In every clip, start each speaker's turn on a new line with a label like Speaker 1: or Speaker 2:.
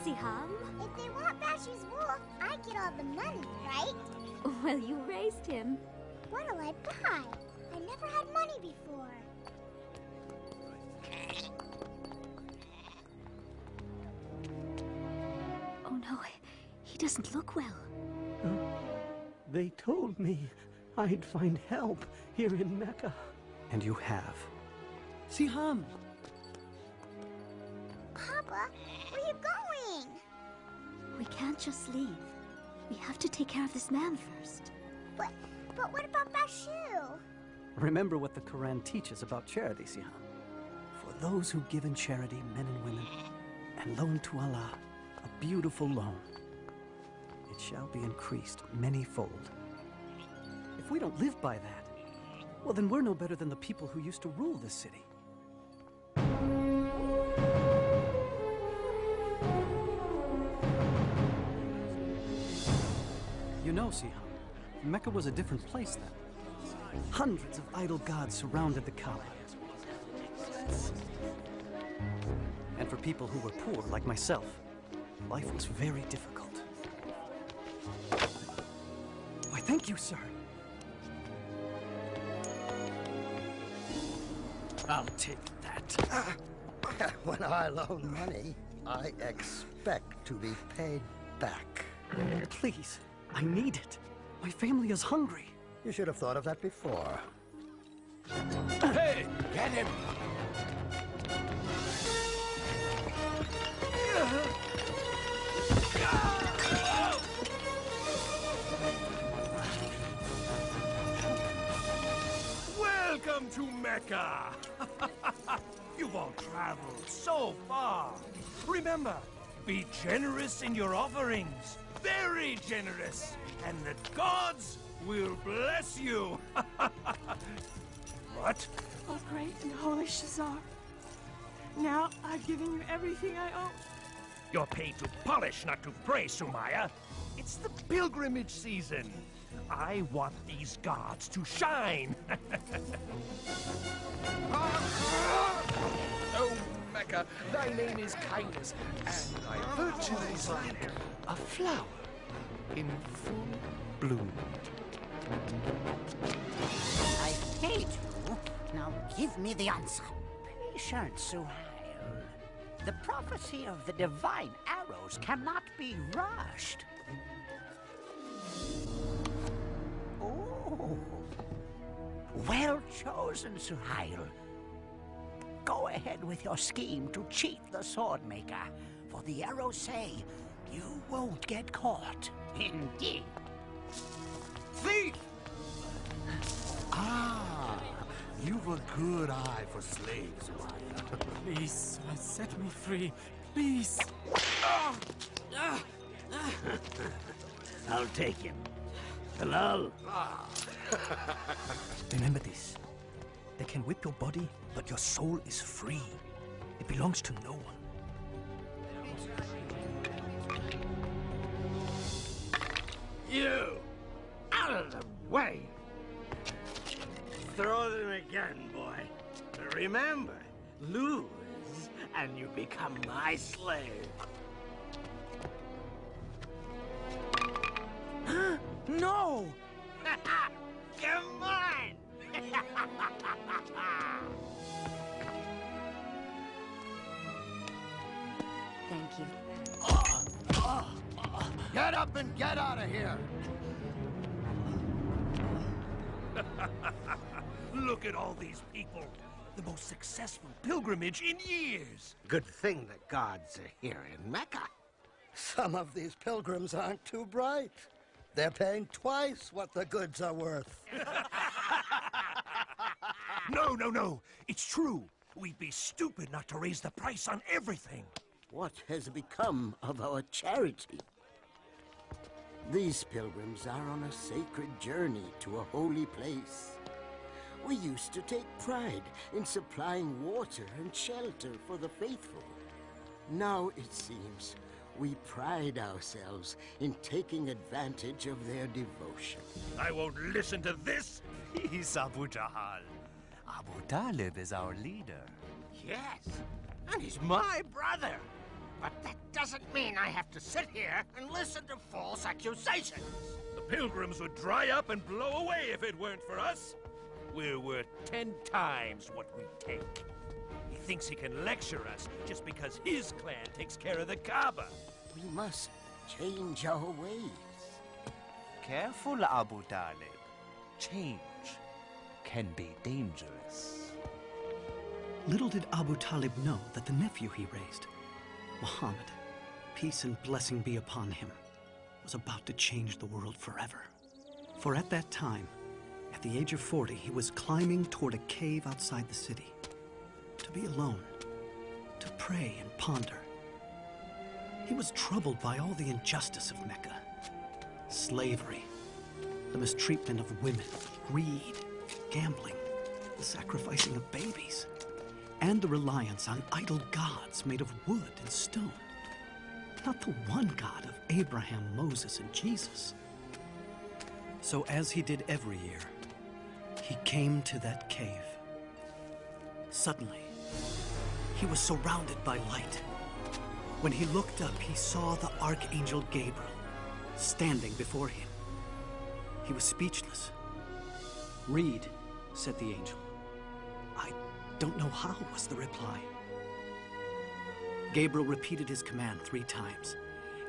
Speaker 1: Siham.
Speaker 2: If they want Bashu's wolf, I get all the money, right?
Speaker 1: Well, you raised him.
Speaker 2: What'll I buy? I never had money before.
Speaker 1: Oh no, he doesn't look well.
Speaker 3: They told me I'd find help here in Mecca.
Speaker 4: And you have. Siham!
Speaker 2: Papa, where are you going?
Speaker 1: We can't just leave. We have to take care of this man first.
Speaker 2: But what about Bashu?
Speaker 4: Remember what the Quran teaches about charity, Siham. For those who give in charity, men and women, and loan to Allah, a beautiful loan, it shall be increased many-fold. If we don't live by that, well, then we're no better than the people who used to rule this city. You know, Siham, Mecca was a different place then. Hundreds of idol gods surrounded the Kaaba. And for people who were poor, like myself, life was very difficult. Why, thank you, sir. I'll take that.
Speaker 5: When I loan money, I expect to be paid back.
Speaker 4: Please, I need it. My family is hungry.
Speaker 5: You should have thought of that before.
Speaker 6: Hey, get him! Welcome to Mecca! You've all traveled so far. Remember, be generous in your offerings. Very generous. And the gods will bless you. What?
Speaker 7: Oh, great and holy Shazar. Now I've given you everything I owe.
Speaker 6: You're paid to polish, not to pray, Sumaya. It's the pilgrimage season. I want these gods to shine. Oh, Mecca, thy name is kindness, and thy virtue is like a flower in full bloom.
Speaker 8: I paid you. Now give me the answer. Patience, Suhail. The prophecy of the divine arrows cannot be rushed. Oh. Well chosen, Suhail. Go ahead with your scheme to cheat the Swordmaker, for the arrows say you won't get caught. Indeed.
Speaker 6: Thief!
Speaker 9: Ah, you've a good eye for slaves, Maya.
Speaker 3: Please, set me free. Please.
Speaker 9: I'll take him. Hello?
Speaker 4: Remember this. They can whip your body, but your soul is free. It belongs to no one.
Speaker 9: You! Out of the way! Throw them again, boy. But remember, lose, and you become my slave.
Speaker 4: No!
Speaker 9: You're mine!
Speaker 1: Thank you.
Speaker 5: Get up and get out of here!
Speaker 6: Look at all these people. The most successful pilgrimage in years.
Speaker 9: Good thing the gods are here in Mecca.
Speaker 5: Some of these pilgrims aren't too bright. They're paying twice what the goods are worth.
Speaker 6: No, no, no. It's true. We'd be stupid not to raise the price on everything.
Speaker 9: What has become of our charity?
Speaker 8: These pilgrims are on a sacred journey to a holy place. We used to take pride in supplying water and shelter for the faithful. Now, it seems, we pride ourselves in taking advantage of their devotion.
Speaker 6: I won't listen to this.
Speaker 10: He's Abu Jahal. Abu Talib is our leader.
Speaker 9: Yes, and he's my brother. But that doesn't mean I have to sit here and listen to false accusations.
Speaker 6: The pilgrims would dry up and blow away if it weren't for us. We're worth 10 times what we take. He thinks he can lecture us just because his clan takes care of the Kaaba.
Speaker 8: We must change our ways.
Speaker 10: Careful, Abu Talib. Change can be dangerous.
Speaker 4: Little did Abu Talib know that the nephew he raised, Muhammad, peace and blessing be upon him, was about to change the world forever. For at that time, at the age of 40, he was climbing toward a cave outside the city. To be alone, to pray and ponder. He was troubled by all the injustice of Mecca. Slavery, the mistreatment of women, greed, gambling, the sacrificing of babies, and the reliance on idol gods made of wood and stone. Not the one God of Abraham, Moses, and Jesus. So as he did every year, he came to that cave. Suddenly, he was surrounded by light. When he looked up, he saw the Archangel Gabriel standing before him. He was speechless. "Read," said the angel. "I don't know how," was the reply. Gabriel repeated his command 3 times,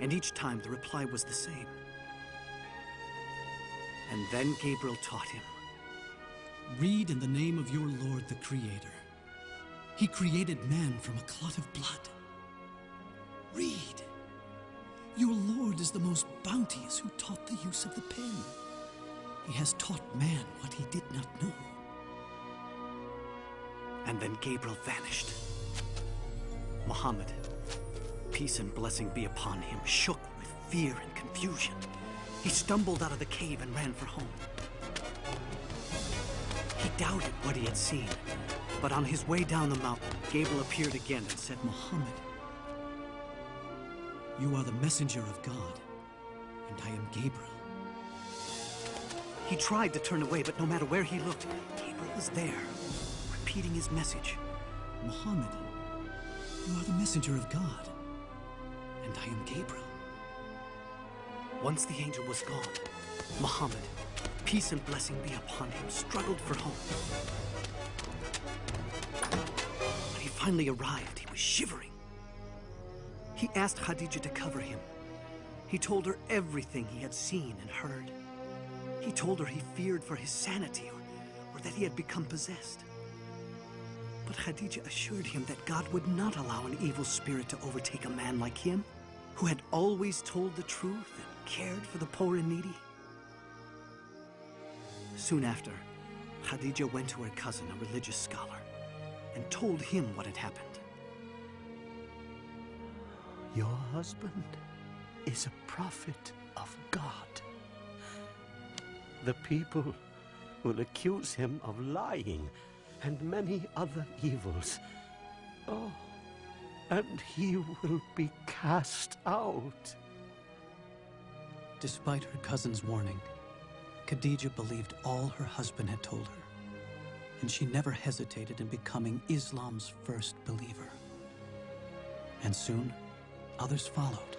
Speaker 4: and each time the reply was the same. And then Gabriel taught him,
Speaker 11: "Read in the name of your Lord the Creator. He created man from a clot of blood. Read. Your Lord is the most bounteous who taught the use of the pen. He has taught man what he did not know."
Speaker 4: And then Gabriel vanished. Muhammad, peace and blessing be upon him, shook with fear and confusion. He stumbled out of the cave and ran for home. He doubted what he had seen, but on his way down the mountain, Gabriel appeared again and said,
Speaker 11: "Muhammad, you are the messenger of God, and I am Gabriel."
Speaker 4: He tried to turn away, but no matter where he looked, Gabriel was there, repeating his message.
Speaker 11: "Muhammad, you are the messenger of God, and I am Gabriel."
Speaker 4: Once the angel was gone, Muhammad, peace and blessing be upon him, struggled for home. When he finally arrived, he was shivering. He asked Khadija to cover him. He told her everything he had seen and heard. He told her he feared for his sanity or that he had become possessed. But Khadija assured him that God would not allow an evil spirit to overtake a man like him, who had always told the truth and cared for the poor and needy. Soon after, Khadija went to her cousin, a religious scholar, and told him what had happened.
Speaker 3: "Your husband is a prophet of God. The people will accuse him of lying and many other evils. Oh, and he will be cast out."
Speaker 4: Despite her cousin's warning, Khadija believed all her husband had told her, and she never hesitated in becoming Islam's first believer. And soon, others followed.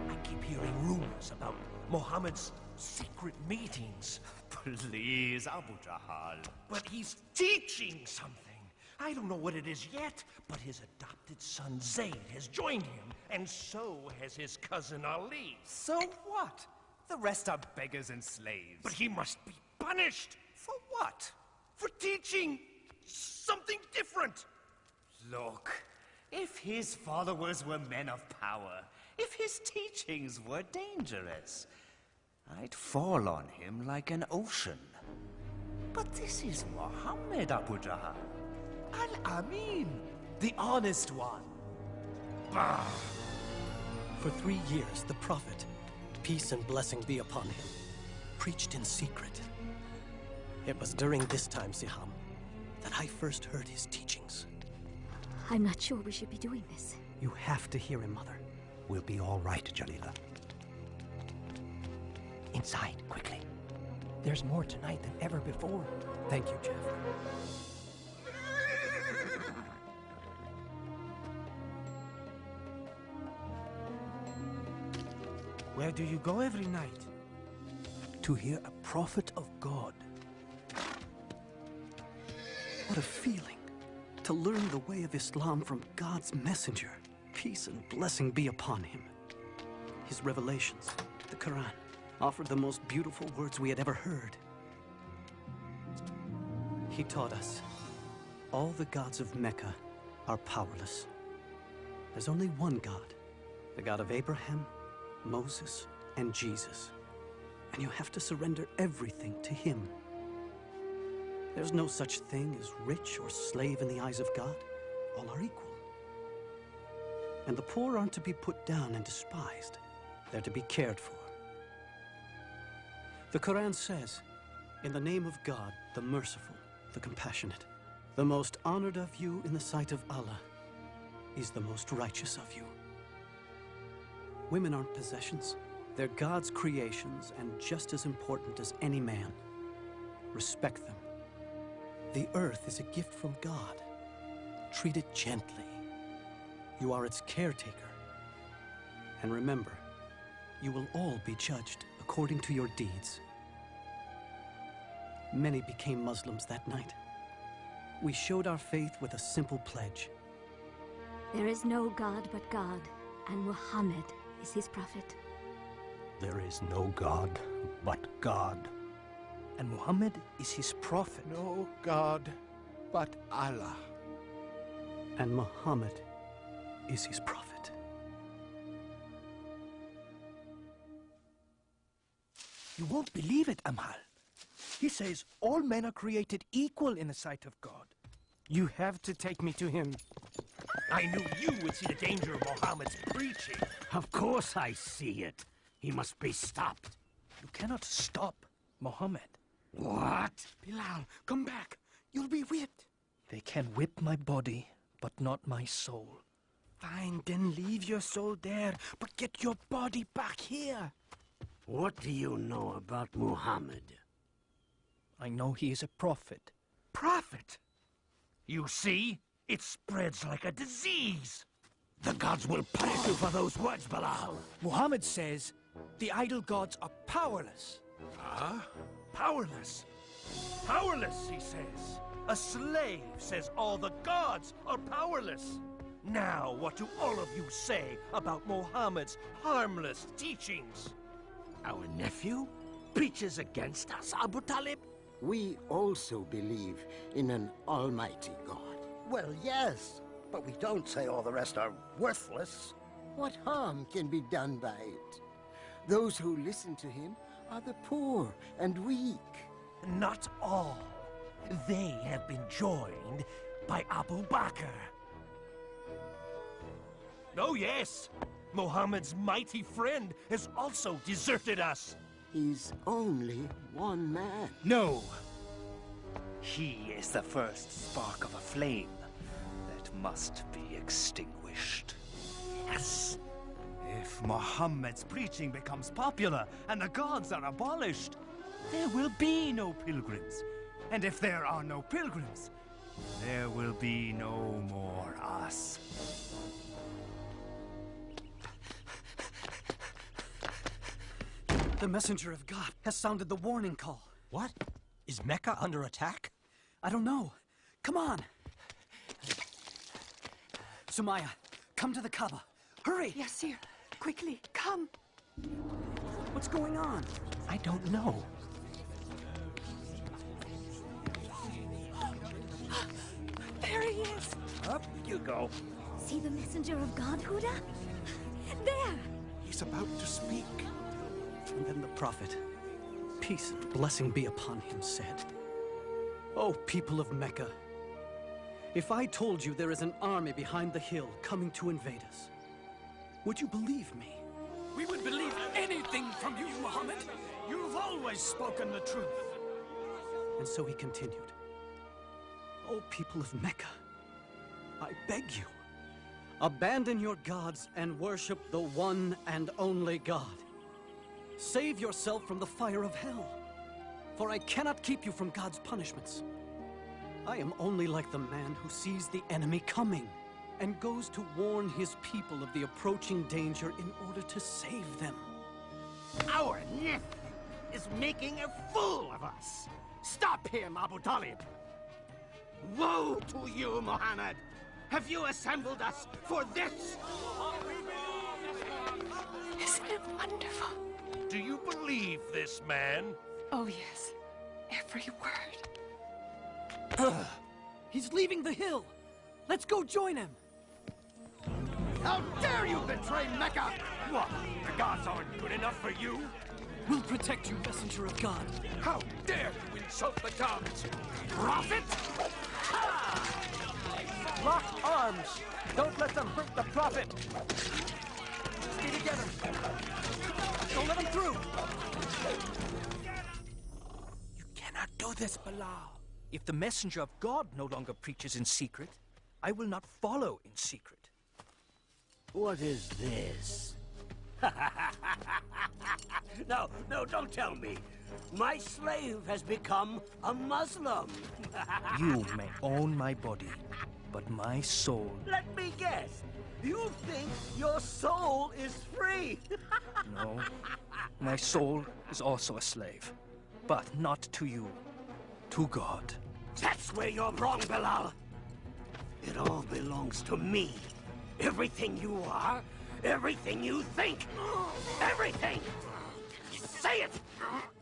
Speaker 6: I keep hearing rumors about Muhammad's secret meetings.
Speaker 10: Please, Abu Jahal.
Speaker 6: But he's teaching something. I don't know what it is yet, but his adopted son Zayd has joined him, and so has his cousin Ali.
Speaker 10: So what? The rest are beggars and slaves.
Speaker 6: But he must be punished. For what? For teaching something different.
Speaker 10: Look, if his followers were men of power, if his teachings were dangerous, I'd fall on him like an ocean. But this is Muhammad, Abu Jahal. Al-Amin, the honest one.
Speaker 6: Bah!
Speaker 12: For 3 years, the Prophet, peace and blessing be upon him, preached in secret. It was during this time, Siham, that I first heard his teachings.
Speaker 1: I'm not sure we should be doing this.
Speaker 4: You have to hear him, Mother.
Speaker 13: We'll be all right, Jalila. Inside, quickly. There's more tonight than ever before.
Speaker 12: Thank you, Jeff.
Speaker 14: Where do you go every night?
Speaker 4: To hear a prophet of God. What a feeling to learn the way of Islam from God's messenger. Peace and blessing be upon him. His revelations, the Quran, offered the most beautiful words we had ever heard. He taught us all the gods of Mecca are powerless. There's only one God, the God of Abraham, Moses, and Jesus. And you have to surrender everything to him. There's no such thing as rich or slave in the eyes of God. All are equal. And the poor aren't to be put down and despised. They're to be cared for. The Quran says, in the name of God, the merciful, the compassionate, the most honored of you in the sight of Allah is the most righteous of you. Women aren't possessions. They're God's creations and just as important as any man. Respect them. The earth is a gift from God. Treat it gently. You are its caretaker. And remember, you will all be judged according to your deeds. Many became Muslims that night. We showed our faith with a simple pledge.
Speaker 1: There is no God but God, and Muhammad is his prophet.
Speaker 14: There is no God but God. And Muhammad is his prophet.
Speaker 6: No God but Allah.
Speaker 4: And Muhammad is his prophet.
Speaker 14: You won't believe it, Amhal. He says all men are created equal in the sight of God. You have to take me to him.
Speaker 6: I knew you would see the danger of Muhammad's preaching.
Speaker 9: Of course I see it. He must be stopped.
Speaker 14: You cannot stop Muhammad.
Speaker 9: What?
Speaker 14: Bilal, come back. You'll be whipped. They can whip my body, but not my soul. Fine, then leave your soul there, but get your body back here.
Speaker 9: What do you know about Muhammad?
Speaker 14: I know he is a prophet.
Speaker 6: Prophet? You see? It spreads like a disease.
Speaker 9: The gods will punish you for those words, Bilal.
Speaker 14: Muhammad says the idol gods are powerless.
Speaker 6: Huh? Powerless? Powerless, he says. A slave says all the gods are powerless. Now, what do all of you say about Muhammad's harmless teachings?
Speaker 9: Our nephew preaches against us, Abu Talib?
Speaker 8: We also believe in an almighty God.
Speaker 5: Well, yes, but we don't say all the rest are worthless.
Speaker 8: What harm can be done by it? Those who listen to him are the poor and weak.
Speaker 6: Not all. They have been joined by Abu Bakr. Oh, yes. Muhammad's mighty friend has also deserted us.
Speaker 8: He's only one man.
Speaker 10: No. He is the first spark of a flame that must be extinguished.
Speaker 6: Yes. If Muhammad's preaching becomes popular and the gods are abolished, there will be no pilgrims. And if there are no pilgrims, there will be no more us.
Speaker 4: The messenger of God has sounded the warning call.
Speaker 14: What? Is Mecca under attack?
Speaker 4: I don't know. Come on. Sumaya, come to the Kaaba. Hurry!
Speaker 7: Yes, sir. Quickly, come.
Speaker 4: What's going on?
Speaker 14: I don't know.
Speaker 7: There he is.
Speaker 9: Up you go.
Speaker 1: See the messenger of God, Huda? There!
Speaker 6: He's about to speak.
Speaker 4: And then the prophet, peace and blessing be upon him, said, "O people of Mecca, if I told you there is an army behind the hill coming to invade us, would you believe me?"
Speaker 11: We would believe anything from you, Muhammad. You've always spoken the truth.
Speaker 4: And so he continued, "O people of Mecca, I beg you, abandon your gods and worship the one and only God. Save yourself from the fire of hell, for I cannot keep you from God's punishments. I am only like the man who sees the enemy coming and goes to warn his people of the approaching danger in order to save them.
Speaker 9: Our nephew is making a fool of us. Stop him, Abu Talib. Woe to you, Muhammad. Have you assembled us for this?
Speaker 7: Isn't it wonderful?
Speaker 6: Do you believe this man?
Speaker 7: Oh, yes. Every word.
Speaker 4: He's leaving the hill. Let's go join him.
Speaker 9: How dare you betray Mecca? What? The gods aren't good enough for you?
Speaker 4: We'll protect you, messenger of God.
Speaker 6: How dare you insult the gods?
Speaker 9: Prophet?
Speaker 14: Lock arms! Don't let them hurt the prophet! Stay together! Don't let them through! You cannot do this, Bilal. If the messenger of God no longer preaches in secret, I will not follow in secret.
Speaker 8: What is this?
Speaker 15: No, don't tell me. My slave has become a Muslim.
Speaker 14: You may own my body, but my soul...
Speaker 15: Let me guess. You think your soul is free?
Speaker 14: No. My soul is also a slave. But not to you. To God.
Speaker 15: That's where you're wrong, Bilal. It all belongs to me. Everything you are, everything you think, everything! Say it!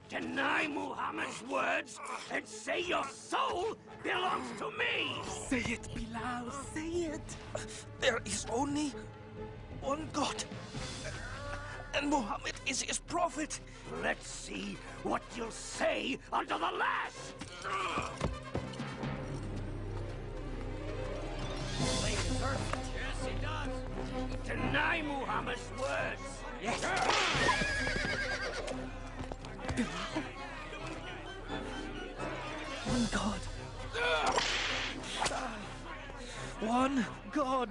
Speaker 15: Deny Muhammad's words and say your soul belongs to me!
Speaker 14: Say it, Bilal, say it! There is only one God. And Muhammad is his prophet.
Speaker 15: Let's see what you'll say under the lash! Say it, sir. Yes, he does. Deny Muhammad's words. Yes.
Speaker 14: One God. One God.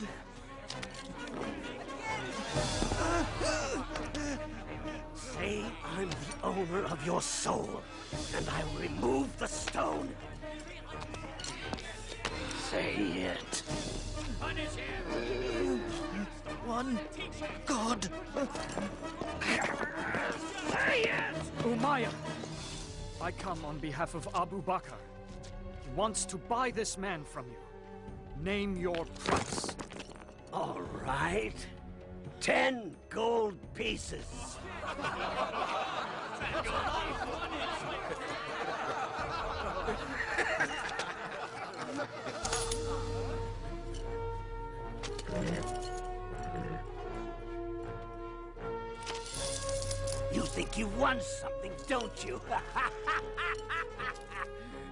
Speaker 15: Say I'm the owner of your soul, and I will remove the stone. Say it.
Speaker 14: Punish him. One God.
Speaker 15: Say it!
Speaker 16: Umayyah, I come on behalf of Abu Bakr. He wants to buy this man from you. Name your price.
Speaker 15: All right. 10 gold pieces. You think you won something, don't you?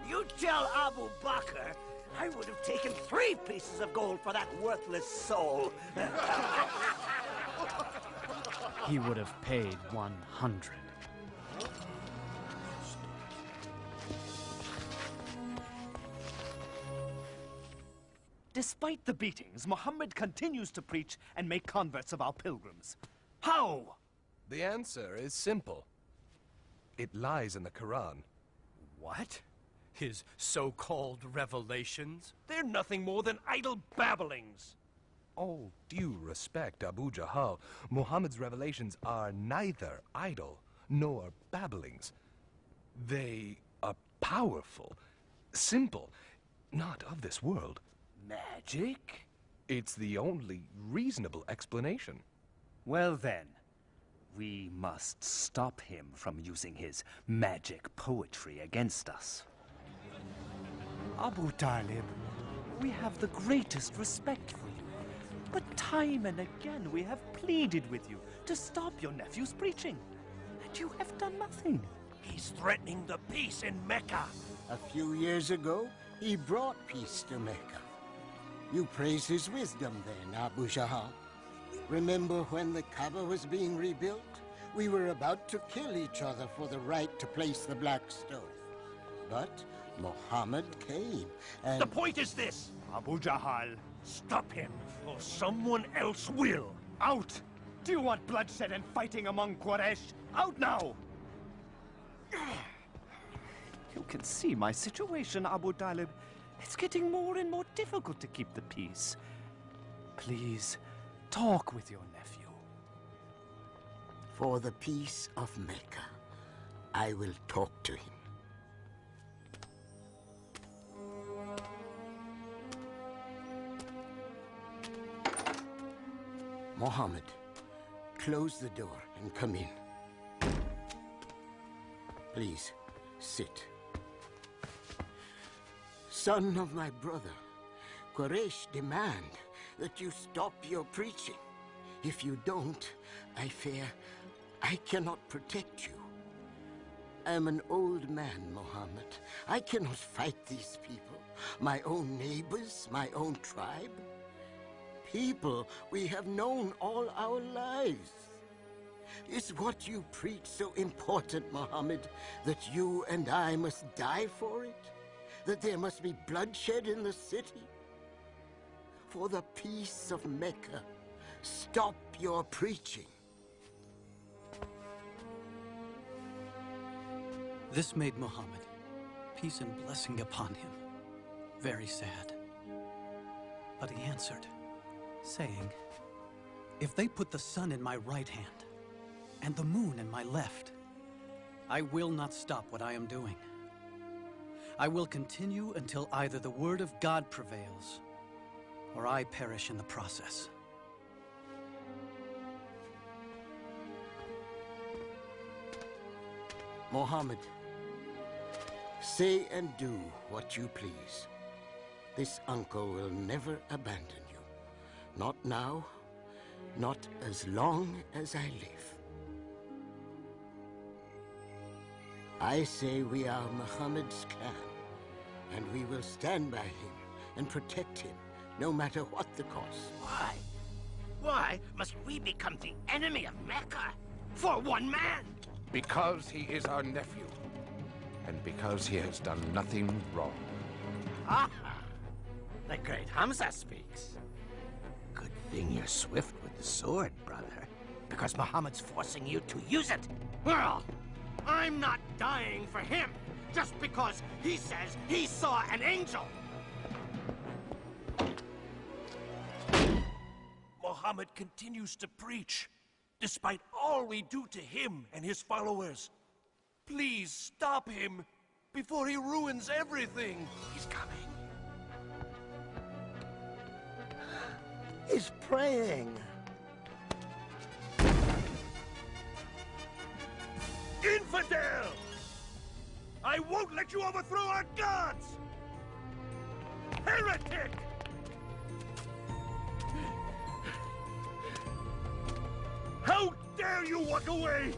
Speaker 15: You tell Abu Bakr I would have taken 3 pieces of gold for that worthless soul.
Speaker 16: He would have paid 100.
Speaker 17: Despite the beatings, Muhammad continues to preach and make converts of our pilgrims. How?
Speaker 6: The answer is simple. It lies in the Quran.
Speaker 17: What? His so-called revelations?
Speaker 6: They're nothing more than idle babblings. All due respect, Abu Jahal, Muhammad's revelations are neither idle nor babblings. They are powerful, simple, not of this world.
Speaker 10: Magic?
Speaker 6: It's the only reasonable explanation.
Speaker 10: Well then, we must stop him from using his magic poetry against us. Abu Talib, we have the greatest respect for you. But time and again we have pleaded with you to stop your nephew's preaching. And you have done nothing.
Speaker 15: He's threatening the peace in Mecca.
Speaker 8: A few years ago, he brought peace to Mecca. You praise his wisdom then, Abu Jahal. Remember when the Kaaba was being rebuilt? We were about to kill each other for the right to place the black stone. But Muhammad came, and...
Speaker 15: The point is this,
Speaker 17: Abu Jahal.
Speaker 15: Stop him, or someone else will.
Speaker 17: Out! Do you want bloodshed and fighting among Quraysh? Out now!
Speaker 10: You can see my situation, Abu Talib. It's getting more and more difficult to keep the peace. Please, talk with your nephew.
Speaker 8: For the peace of Mecca, I will talk to him. Muhammad, close the door and come in. Please, sit. Son of my brother, Quraysh demand that you stop your preaching. If you don't, I fear I cannot protect you. I am an old man, Muhammad. I cannot fight these people, my own neighbors, my own tribe. People we have known all our lives. Is what you preach so important, Muhammad, that you and I must die for it? That there must be bloodshed in the city? For the peace of Mecca, stop your preaching.
Speaker 4: This made Muhammad, peace and blessing upon him, very sad. But he answered, saying, "If they put the sun in my right hand and the moon in my left, I will not stop what I am doing. I will continue until either the word of God prevails or I perish in the process."
Speaker 8: Muhammad, say and do what you please. This uncle will never abandon you. Not now, not as long as I live. I say we are Muhammad's clan, and we will stand by him and protect him, no matter what the cost.
Speaker 15: Why? Why must we become the enemy of Mecca? For one man?
Speaker 18: Because he is our nephew, and because he has done nothing wrong.
Speaker 15: Ah! The great Hamza speaks. Good thing you're swift with the sword, brother, because Muhammad's forcing you to use it. Well, I'm not dying for him, just because he says he saw an angel.
Speaker 6: Muhammad continues to preach, despite all we do to him and his followers. Please stop him before he ruins everything.
Speaker 15: He's coming.
Speaker 5: He's praying.
Speaker 6: Infidel! I won't let you overthrow our gods! Heretic! How dare you walk away!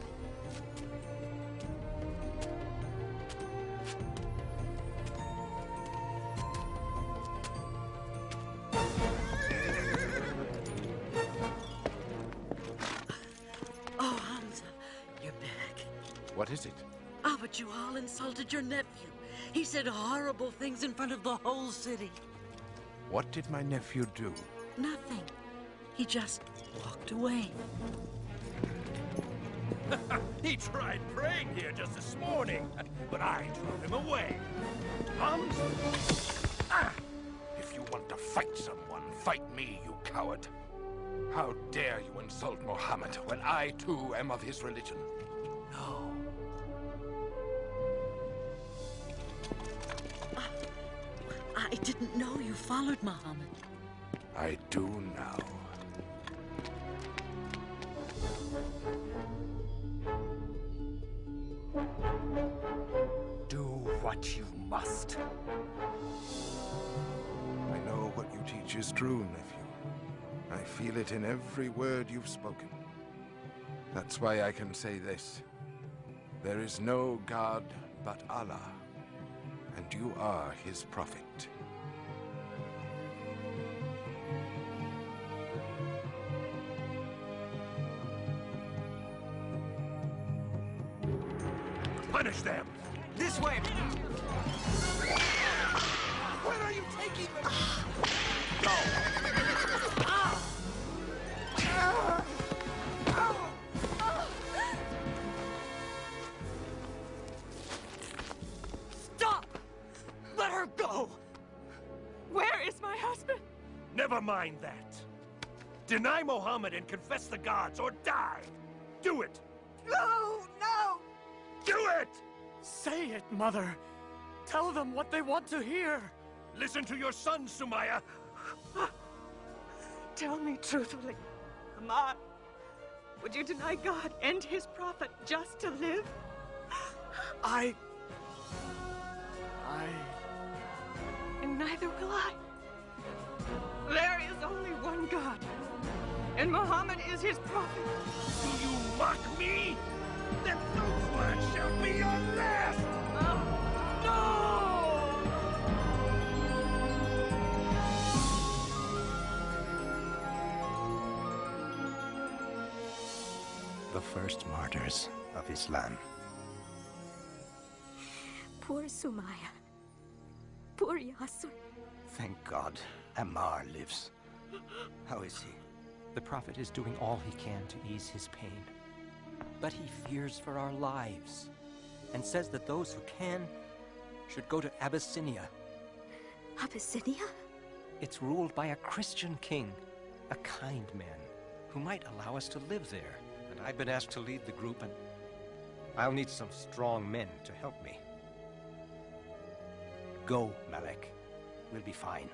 Speaker 19: Oh, Hamza, you're back.
Speaker 18: What is it?
Speaker 19: Ah, but you all insulted your nephew. He said horrible things in front of the whole city.
Speaker 18: What did my nephew do?
Speaker 19: Nothing. He just walked away.
Speaker 6: He tried praying here just this morning, but I drove him away.
Speaker 18: If you want to fight someone, fight me, you coward. How dare you insult Muhammad when I, too, am of his religion?
Speaker 19: No. I didn't know you followed Muhammad.
Speaker 18: I do now.
Speaker 15: Do what you must.
Speaker 18: I know what you teach is true, nephew. I feel it in every word you've spoken. That's why I can say this. There is no God but Allah, and you are his prophet.
Speaker 6: Punish them!
Speaker 14: This way!
Speaker 6: Where are you taking them?
Speaker 14: Go!
Speaker 7: Stop! Let her go! Where is my husband?
Speaker 6: Never mind that. Deny Muhammad and confess the gods, or die! Do it,
Speaker 7: No, no!
Speaker 6: Do it!
Speaker 16: Say it, Mother. Tell them what they want to hear.
Speaker 6: Listen to your son, Sumaya.
Speaker 7: Tell me truthfully, Amar, would you deny God and his prophet just to live? And neither will I. There is only one God, and Muhammad is his prophet.
Speaker 6: Do you mock me? Then those words shall be your last!
Speaker 13: The first martyrs of Islam.
Speaker 1: Poor Sumaya. Poor Yasser.
Speaker 13: Thank God, Ammar lives. How is he?
Speaker 14: The Prophet is doing all he can to ease his pain. But he fears for our lives, and says that those who can should go to Abyssinia.
Speaker 1: Abyssinia?
Speaker 14: It's ruled by a Christian king, a kind man, who might allow us to live there. And I've been asked to lead the group, and I'll need some strong men to help me. Go, Malek. We'll be fine.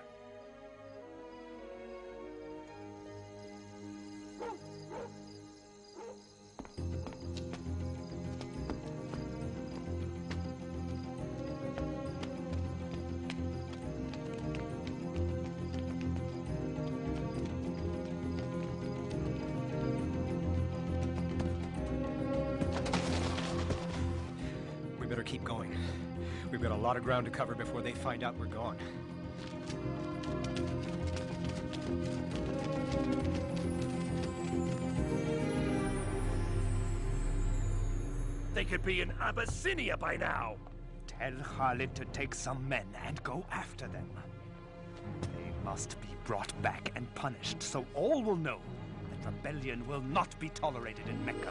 Speaker 14: We better keep going. We've got a lot of ground to cover before they find out we're gone.
Speaker 6: They could be in Abyssinia by now.
Speaker 17: Tell Khalid to take some men and go after them. They must be brought back and punished, so all will know that rebellion will not be tolerated in Mecca.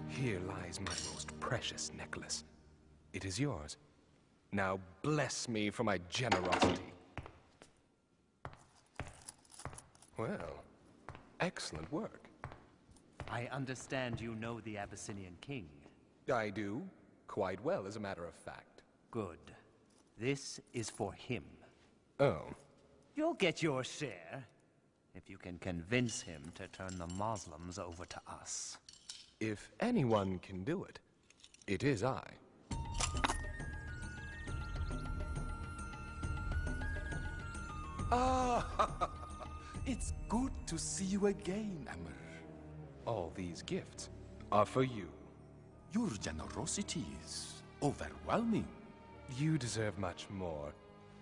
Speaker 20: Here lies my most precious necklace. It is yours. Now bless me for my generosity. Well, excellent work.
Speaker 10: I understand you know the Abyssinian king.
Speaker 20: I do. Quite well, as a matter of fact.
Speaker 10: Good. This is for him.
Speaker 20: Oh.
Speaker 10: You'll get your share, if you can convince him to turn the Muslims over to us.
Speaker 20: If anyone can do it, it is I.
Speaker 21: Ah, it's good to see you again, Amr.
Speaker 20: All these gifts are for you.
Speaker 21: Your generosity is overwhelming.
Speaker 20: You deserve much more.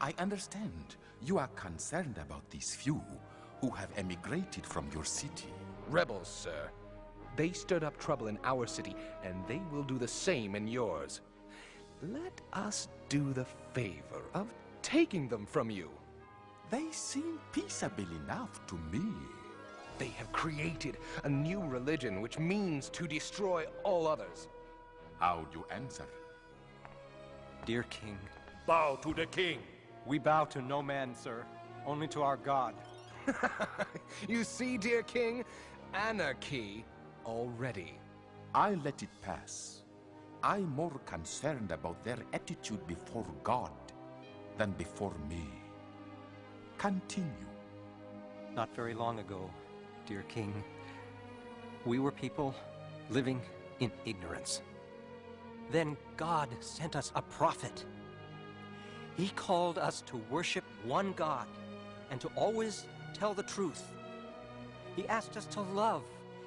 Speaker 21: I understand. You are concerned about these few who have emigrated from your city.
Speaker 20: Rebels, sir. They stirred up trouble in our city, and they will do the same in yours. Let us do the favor of taking them from you.
Speaker 21: They seem peaceable enough to me.
Speaker 20: They have created a new religion which means to destroy all others.
Speaker 21: How do you answer?
Speaker 16: Dear King.
Speaker 6: Bow to the king.
Speaker 16: We bow to no man, sir. Only to our God.
Speaker 20: You see, dear king, anarchy already.
Speaker 21: I let it pass. I'm more concerned about their attitude before God than before me. Continue.
Speaker 14: Not very long ago, dear King, we were people living in ignorance. Then God sent us a prophet. He called us to worship one God and to always tell the truth. He asked us to love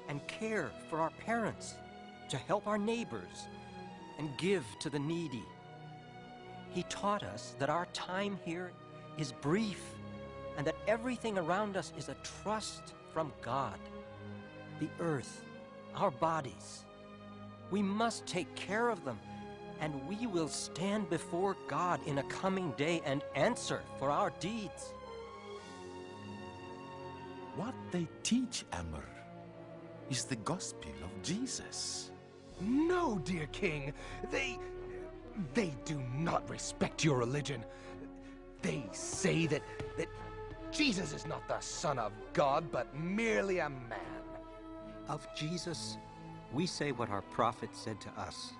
Speaker 14: and care for our parents, to help our neighbors, and give to the needy. He taught us that our time here is brief, and that everything around us is a trust from God. The earth, our bodies. We must take care of them, and we will stand before God in a coming day and answer for our deeds.
Speaker 21: What they teach, Amr, is the gospel of Jesus.
Speaker 20: No, dear king. They do not respect your religion. They say that Jesus is not the Son of God, but merely a man.
Speaker 14: Of Jesus, we say what our prophet said to us,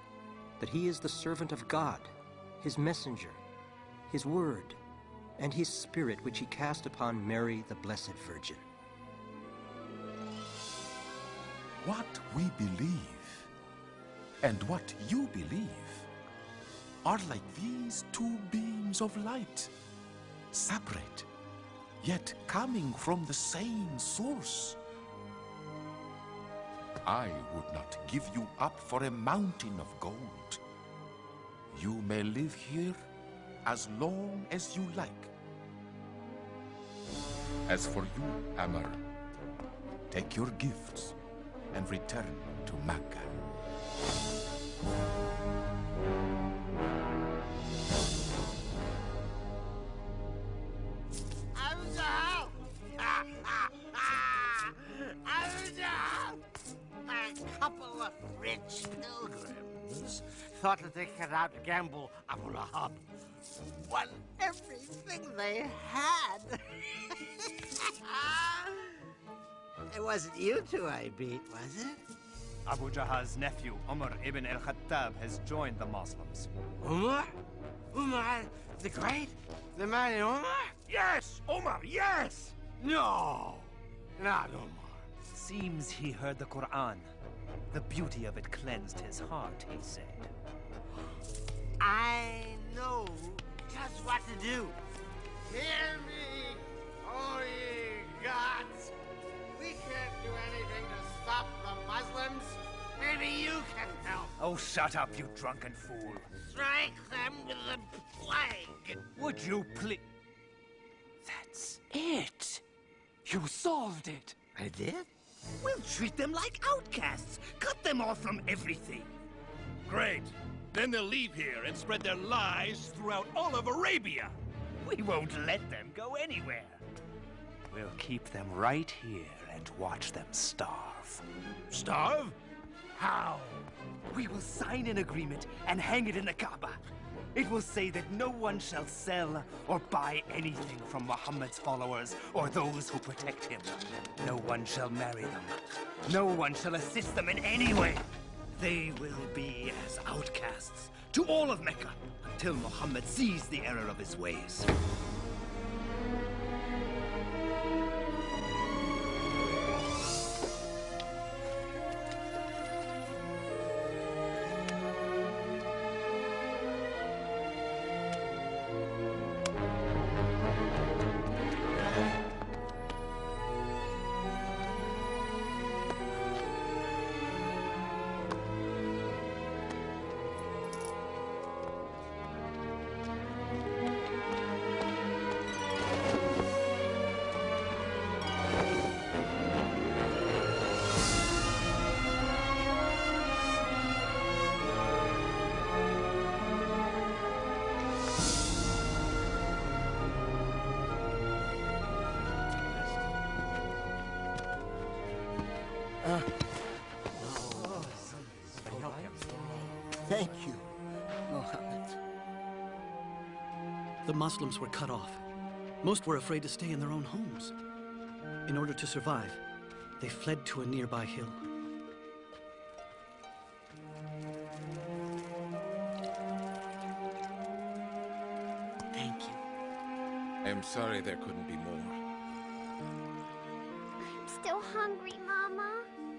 Speaker 14: that he is the servant of God, his messenger, his word, and his spirit which he cast upon Mary, the Blessed Virgin.
Speaker 21: What we believe and what you believe are like these two beams of light, separate, yet coming from the same source. I would not give you up for a mountain of gold. You may live here as long as you like. As for you, Amr, take your gifts and return to Mecca.
Speaker 15: Ar-Risalah! Ar-Risalah! A couple of rich pilgrims thought that they could outgamble Abu Lahab. Won everything they had. It wasn't you two I beat, was it?
Speaker 17: Abu Jahal's nephew, Umar ibn al-Khattab, has joined the Muslims.
Speaker 15: Umar? Umar the Great? The mighty Umar?
Speaker 6: Yes, Umar, yes!
Speaker 15: No, not Umar.
Speaker 17: Seems he heard the Quran. The beauty of it cleansed his heart, he said.
Speaker 15: I know just what to do. Hear me, O ye gods! We can't do anything to stop the Muslims. Maybe you can help.
Speaker 17: Oh, shut up, you drunken fool.
Speaker 15: Strike them with the plague.
Speaker 17: Would you please... That's it. You solved it.
Speaker 15: I did?
Speaker 6: We'll treat them like outcasts. Cut them off from everything. Great. Then they'll leave here and spread their lies throughout all of Arabia.
Speaker 17: We won't let them go anywhere. We'll keep them right here and watch them starve.
Speaker 6: Starve? How?
Speaker 17: We will sign an agreement and hang it in the Kaaba. It will say that no one shall sell or buy anything from Muhammad's followers or those who protect him. No one shall marry them. No one shall assist them in any way. They will be as outcasts to all of Mecca until Muhammad sees the error of his ways.
Speaker 8: Thank you, Mohammed.
Speaker 11: The Muslims were cut off. Most were afraid to stay in their own homes. In order to survive, they fled to a nearby hill.
Speaker 8: Thank you.
Speaker 18: I am sorry there couldn't be more.
Speaker 1: I'm still hungry, Mama.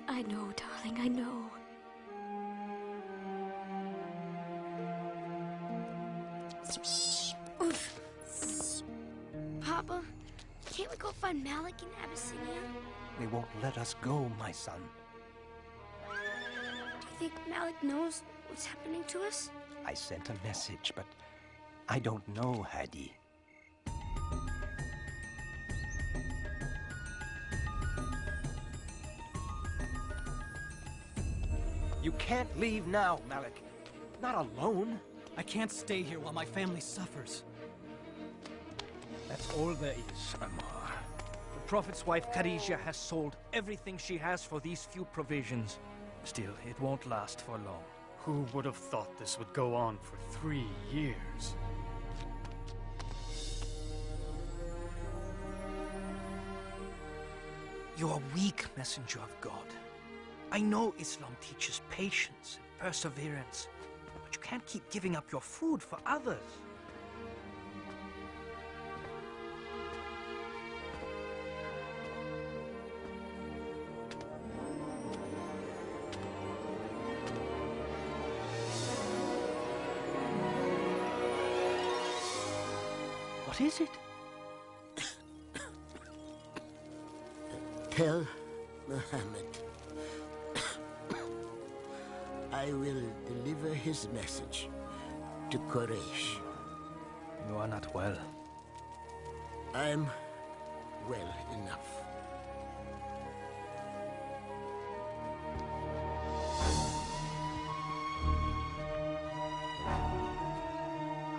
Speaker 1: I know, darling, I know.
Speaker 2: Papa, can't we go find Malik in Abyssinia?
Speaker 14: They won't let us go, my son.
Speaker 2: Do you think Malik knows what's happening to us?
Speaker 14: I sent a message, but I don't know, Hadi. You can't leave now, Malik. Not alone.
Speaker 11: I can't stay here while my family suffers.
Speaker 6: That's all there is, Ammar. The Prophet's wife, Khadijah, has sold everything she has for these few provisions. Still, it won't last for long.
Speaker 16: Who would have thought this would go on for 3 years?
Speaker 6: You're a weak messenger of God. I know Islam teaches patience and perseverance, but you can't keep giving up your food for others. What is it?
Speaker 8: Tell Muhammad I will deliver his message to Quraysh.
Speaker 6: You are not well.
Speaker 8: I'm well enough.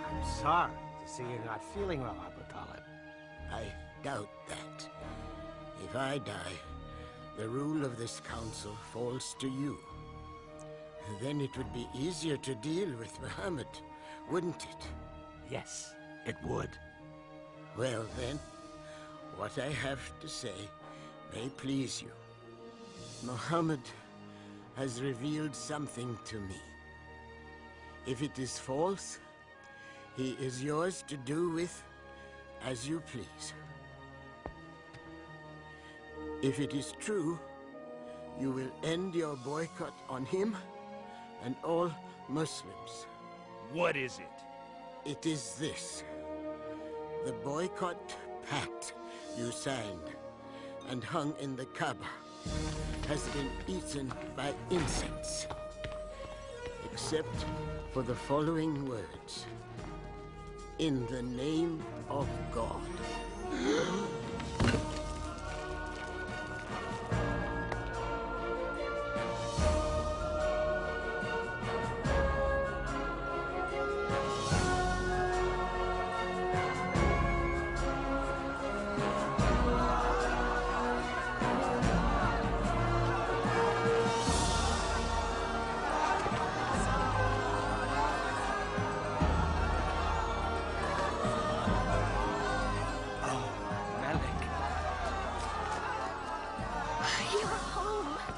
Speaker 9: I'm sorry to see you're not feeling well, Abu Talib.
Speaker 8: I doubt that. If I die, the rule of this council falls to you. Then it would be easier to deal with Muhammad, wouldn't it?
Speaker 9: Yes, it would.
Speaker 8: Well then, what I have to say may please you. Muhammad has revealed something to me. If it is false, he is yours to do with as you please. If it is true, you will end your boycott on him and all Muslims.
Speaker 6: What is it?
Speaker 8: It is this. The boycott pact you signed and hung in the Kaaba has been eaten by insects. Except for the following words. In the name of God.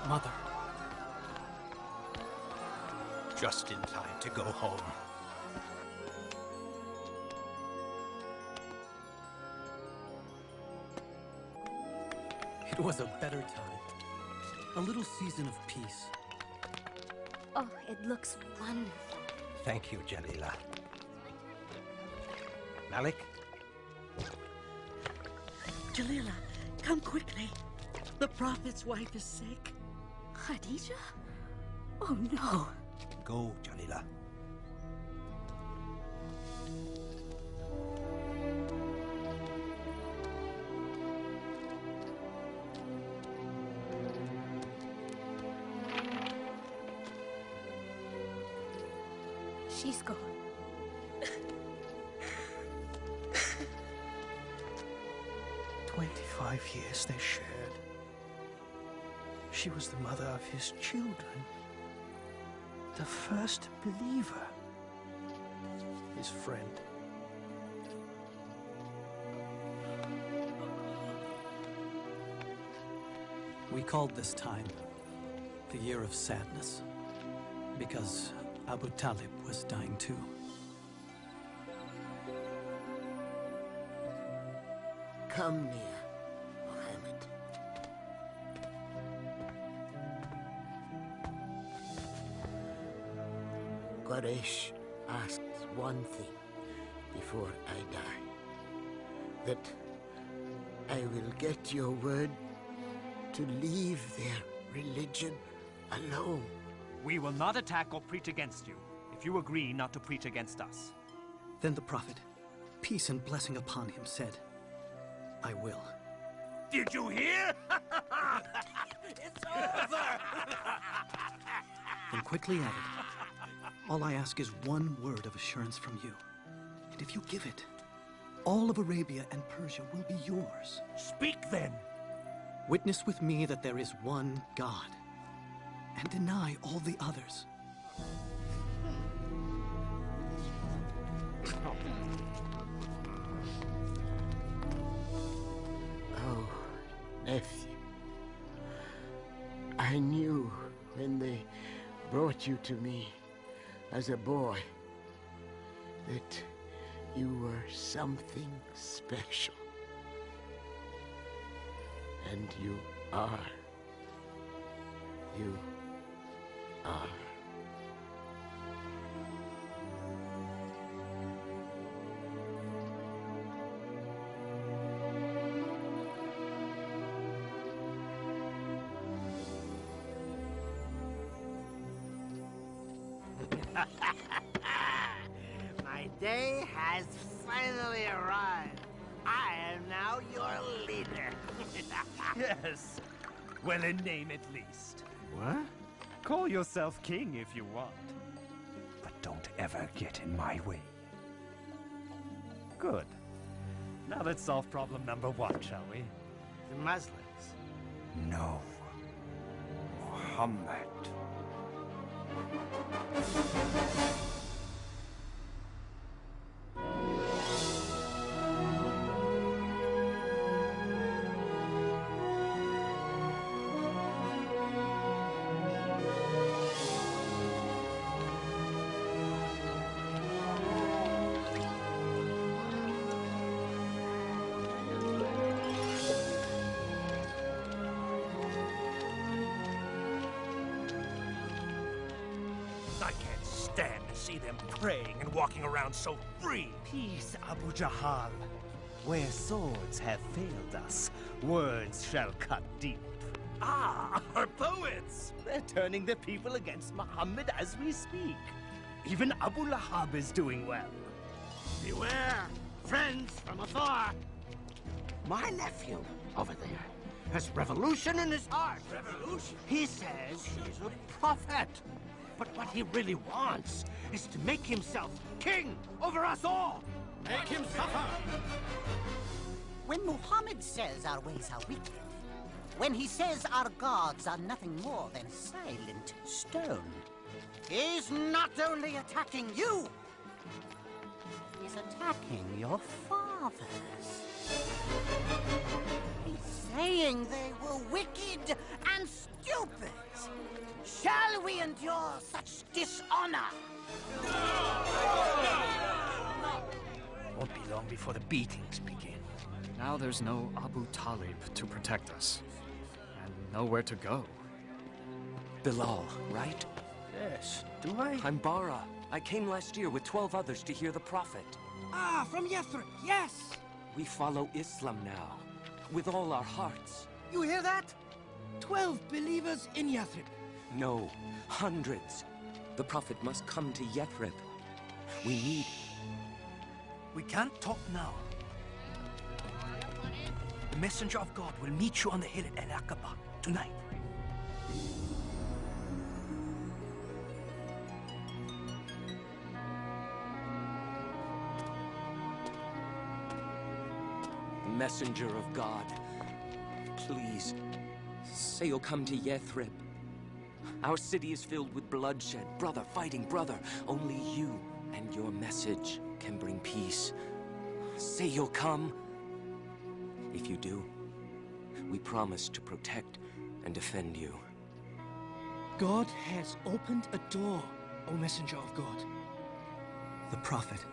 Speaker 11: Mother.
Speaker 14: Just in time to go home.
Speaker 11: It was a better time. A little season of peace.
Speaker 1: Oh, it looks wonderful.
Speaker 14: Thank you, Jalila. Malik?
Speaker 19: Jalila, come quickly. The Prophet's wife is sick.
Speaker 1: Khadijah? Oh no.
Speaker 14: Go, Jalila.
Speaker 1: She's gone.
Speaker 6: 25 years they shared. She was the mother of his children. The first believer. His friend.
Speaker 11: We called this time the Year of Sadness, because Abu Talib was dying too.
Speaker 8: Come near, Muhammad. Quraysh asks one thing before I die. That I will get your word to leave their religion alone.
Speaker 17: We will not attack or preach against you, if you agree not to preach against us.
Speaker 11: Then the Prophet, peace and blessing upon him, said, I will.
Speaker 6: Did you hear?
Speaker 9: It's over!
Speaker 4: Then quickly added, all I ask is one word of assurance from you. And if you give it, all of Arabia and Persia will be yours.
Speaker 6: Speak then.
Speaker 4: Witness with me that there is one God, and deny all the others.
Speaker 8: Oh, nephew. I knew when they brought you to me as a boy that you were something special. And you are. You are.
Speaker 9: My day has finally arrived. I am now your leader.
Speaker 6: Yes. Well, in name at least.
Speaker 9: What?
Speaker 6: Call yourself king if you want. But don't ever get in my way. Good. Now let's solve problem number 1, shall we?
Speaker 9: The Muslims.
Speaker 6: No. Muhammad. I can't stand to see them praying and walking around so free.
Speaker 10: Peace, Abu Jahal. Where swords have failed us, words shall cut deep.
Speaker 6: Ah, our poets!
Speaker 10: They're turning the people against Muhammad as we speak. Even Abu Lahab is doing well.
Speaker 9: Beware, friends from afar. My nephew over there has revolution in his heart.
Speaker 6: Revolution?
Speaker 9: He says he's a prophet. But what he really wants is to make himself king over us all. Make him suffer.
Speaker 3: When Muhammad says our ways are wicked, when he says our gods are nothing more than silent stone, he's not only attacking you, he's attacking your fathers. He's saying they were wicked and stupid. Shall we endure such dishonor?
Speaker 6: Won't be long before the beatings begin.
Speaker 16: Now there's no Abu Talib to protect us, and nowhere to go.
Speaker 22: Bilal, right?
Speaker 6: Yes, do I?
Speaker 22: I'm Bara. I came last year with 12 others to hear the Prophet.
Speaker 23: Ah, from Yathrib, yes!
Speaker 22: We follow Islam now, with all our hearts.
Speaker 23: You hear that? 12 believers in Yathrib.
Speaker 22: No, hundreds. The Prophet must come to Yathrib. We need...
Speaker 6: We can't talk now. The messenger of God will meet you on the hill at Al-Aqaba tonight.
Speaker 22: Messenger of God, please, say you'll come to Yathrib. Our city is filled with bloodshed, brother fighting brother. Only you and your message can bring peace. Say you'll come. If you do, we promise to protect and defend you.
Speaker 23: God has opened a door, O messenger of God.
Speaker 4: The Prophet,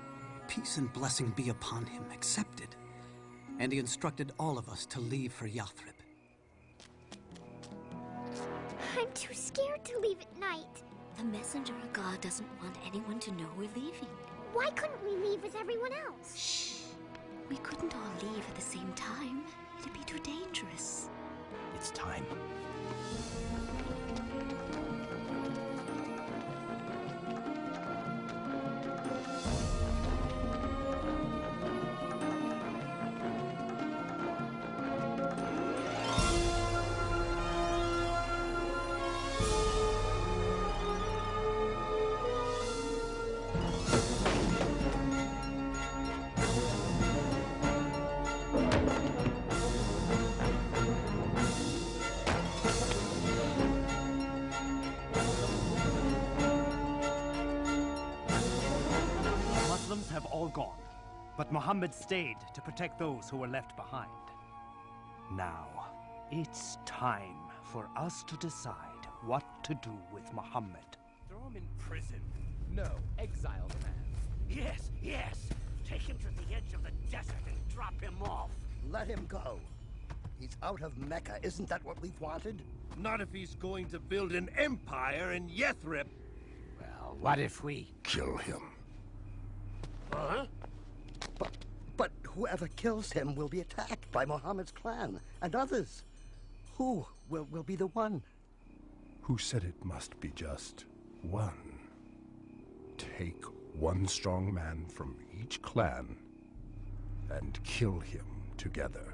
Speaker 4: peace and blessing be upon him, accepted. And he instructed all of us to leave for Yathrib.
Speaker 2: I'm too scared to leave at night.
Speaker 1: The messenger of God doesn't want anyone to know we're leaving.
Speaker 2: Why couldn't we leave with everyone else?
Speaker 1: Shh. We couldn't all leave at the same time. It'd be too dangerous.
Speaker 6: It's time.
Speaker 17: all gone. But Muhammad stayed to protect those who were left behind. Now, it's time for us to decide what to do with Muhammad.
Speaker 15: Throw him in prison.
Speaker 20: No, exile the man.
Speaker 15: Yes, yes. Take him to the edge of the desert and drop him off.
Speaker 5: Let him go. He's out of Mecca. Isn't that what we've wanted?
Speaker 6: Not if he's going to build an empire in Yathrib.
Speaker 15: Well, what if we
Speaker 5: Kill him.
Speaker 15: Huh?
Speaker 5: But whoever kills him will be attacked by Muhammad's clan and others. Who will be the one?
Speaker 7: Who said it must be just one? Take one strong man from each clan and kill him together.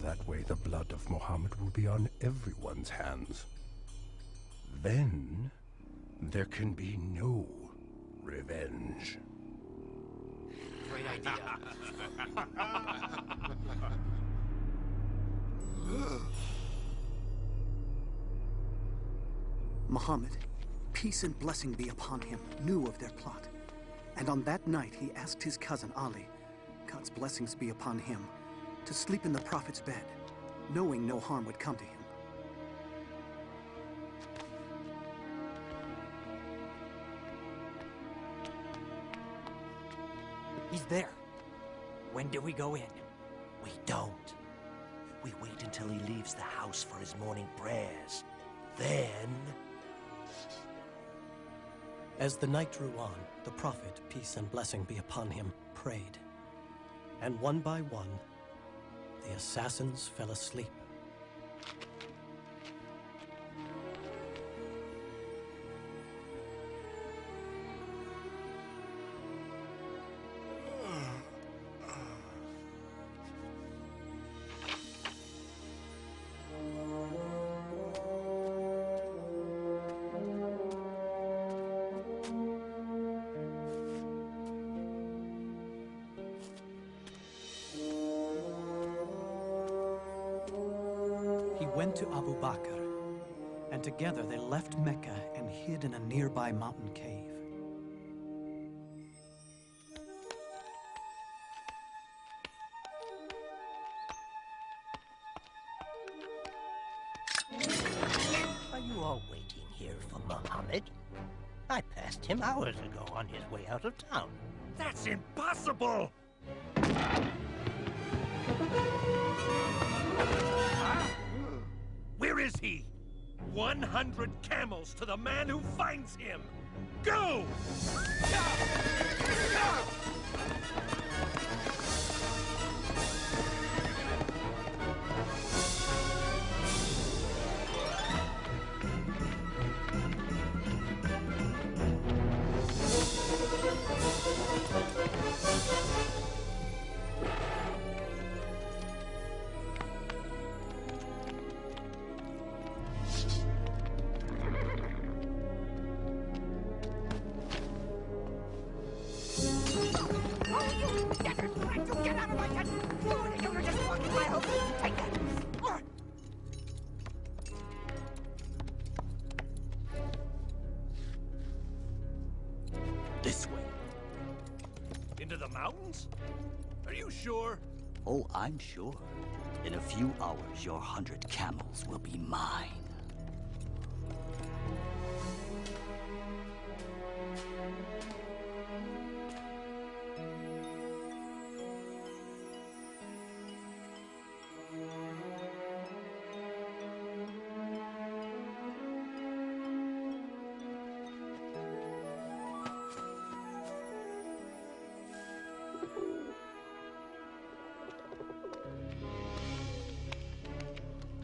Speaker 7: That way the blood of Muhammad will be on everyone's hands. Then there can be no revenge.
Speaker 15: Great idea.
Speaker 4: Muhammad, peace and blessing be upon him, knew of their plot. And on that night he asked his cousin Ali, God's blessings be upon him, to sleep in the Prophet's bed, knowing no harm would come to him.
Speaker 12: He's there. When do we go in?
Speaker 24: We don't. We wait until he leaves the house for his morning prayers. Then...
Speaker 14: As the night drew on, the Prophet, peace and blessing be upon him, prayed. And one by one, the assassins fell asleep.
Speaker 4: Went to Abu Bakr, and together they left Mecca and hid in a nearby mountain cave.
Speaker 24: Are you all waiting here for Muhammad? I passed him hours ago on his way out of town.
Speaker 6: That's impossible! Where is he? 100 camels to the man who finds him! Go!
Speaker 24: This way.
Speaker 6: Into the mountains? Are you sure?
Speaker 25: Oh, I'm sure. In a few hours, your 100 camels will be mine.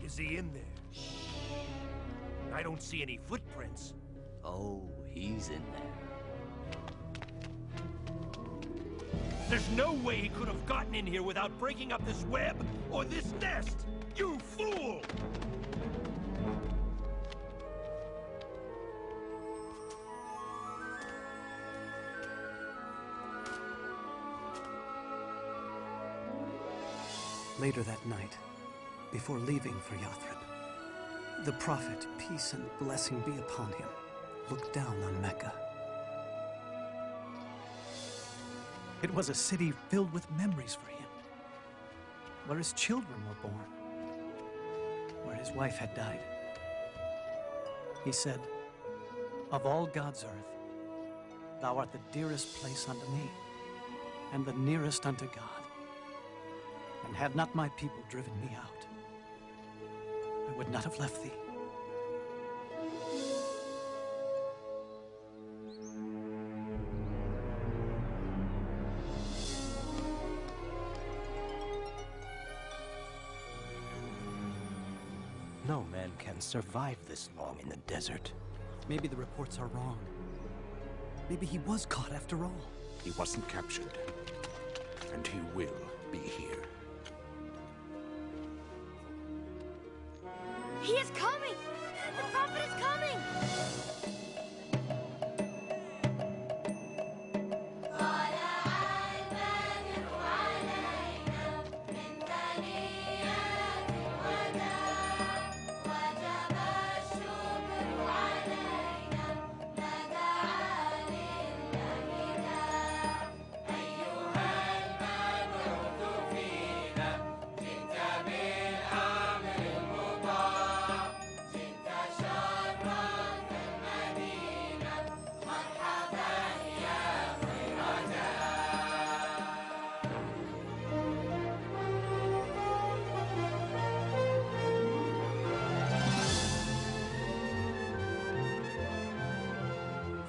Speaker 6: Is he in there? I don't see any footprints.
Speaker 25: Oh, he's in there.
Speaker 6: There's no way he could have gotten in here without breaking up this web or this nest! You fool!
Speaker 4: Later that night, before leaving for Yathrib, the Prophet, peace and blessing be upon him, looked down on Mecca. It was a city filled with memories for him, where his children were born, where his wife had died. He said, "Of all God's earth, thou art the dearest place unto me, and the nearest unto God. And had not my people driven me out, I would not have left thee."
Speaker 14: No man can survive this long in the desert.
Speaker 4: Maybe the reports are wrong. Maybe he was caught after all.
Speaker 7: He wasn't captured, and he will be here.
Speaker 2: He is coming! The prophet is coming!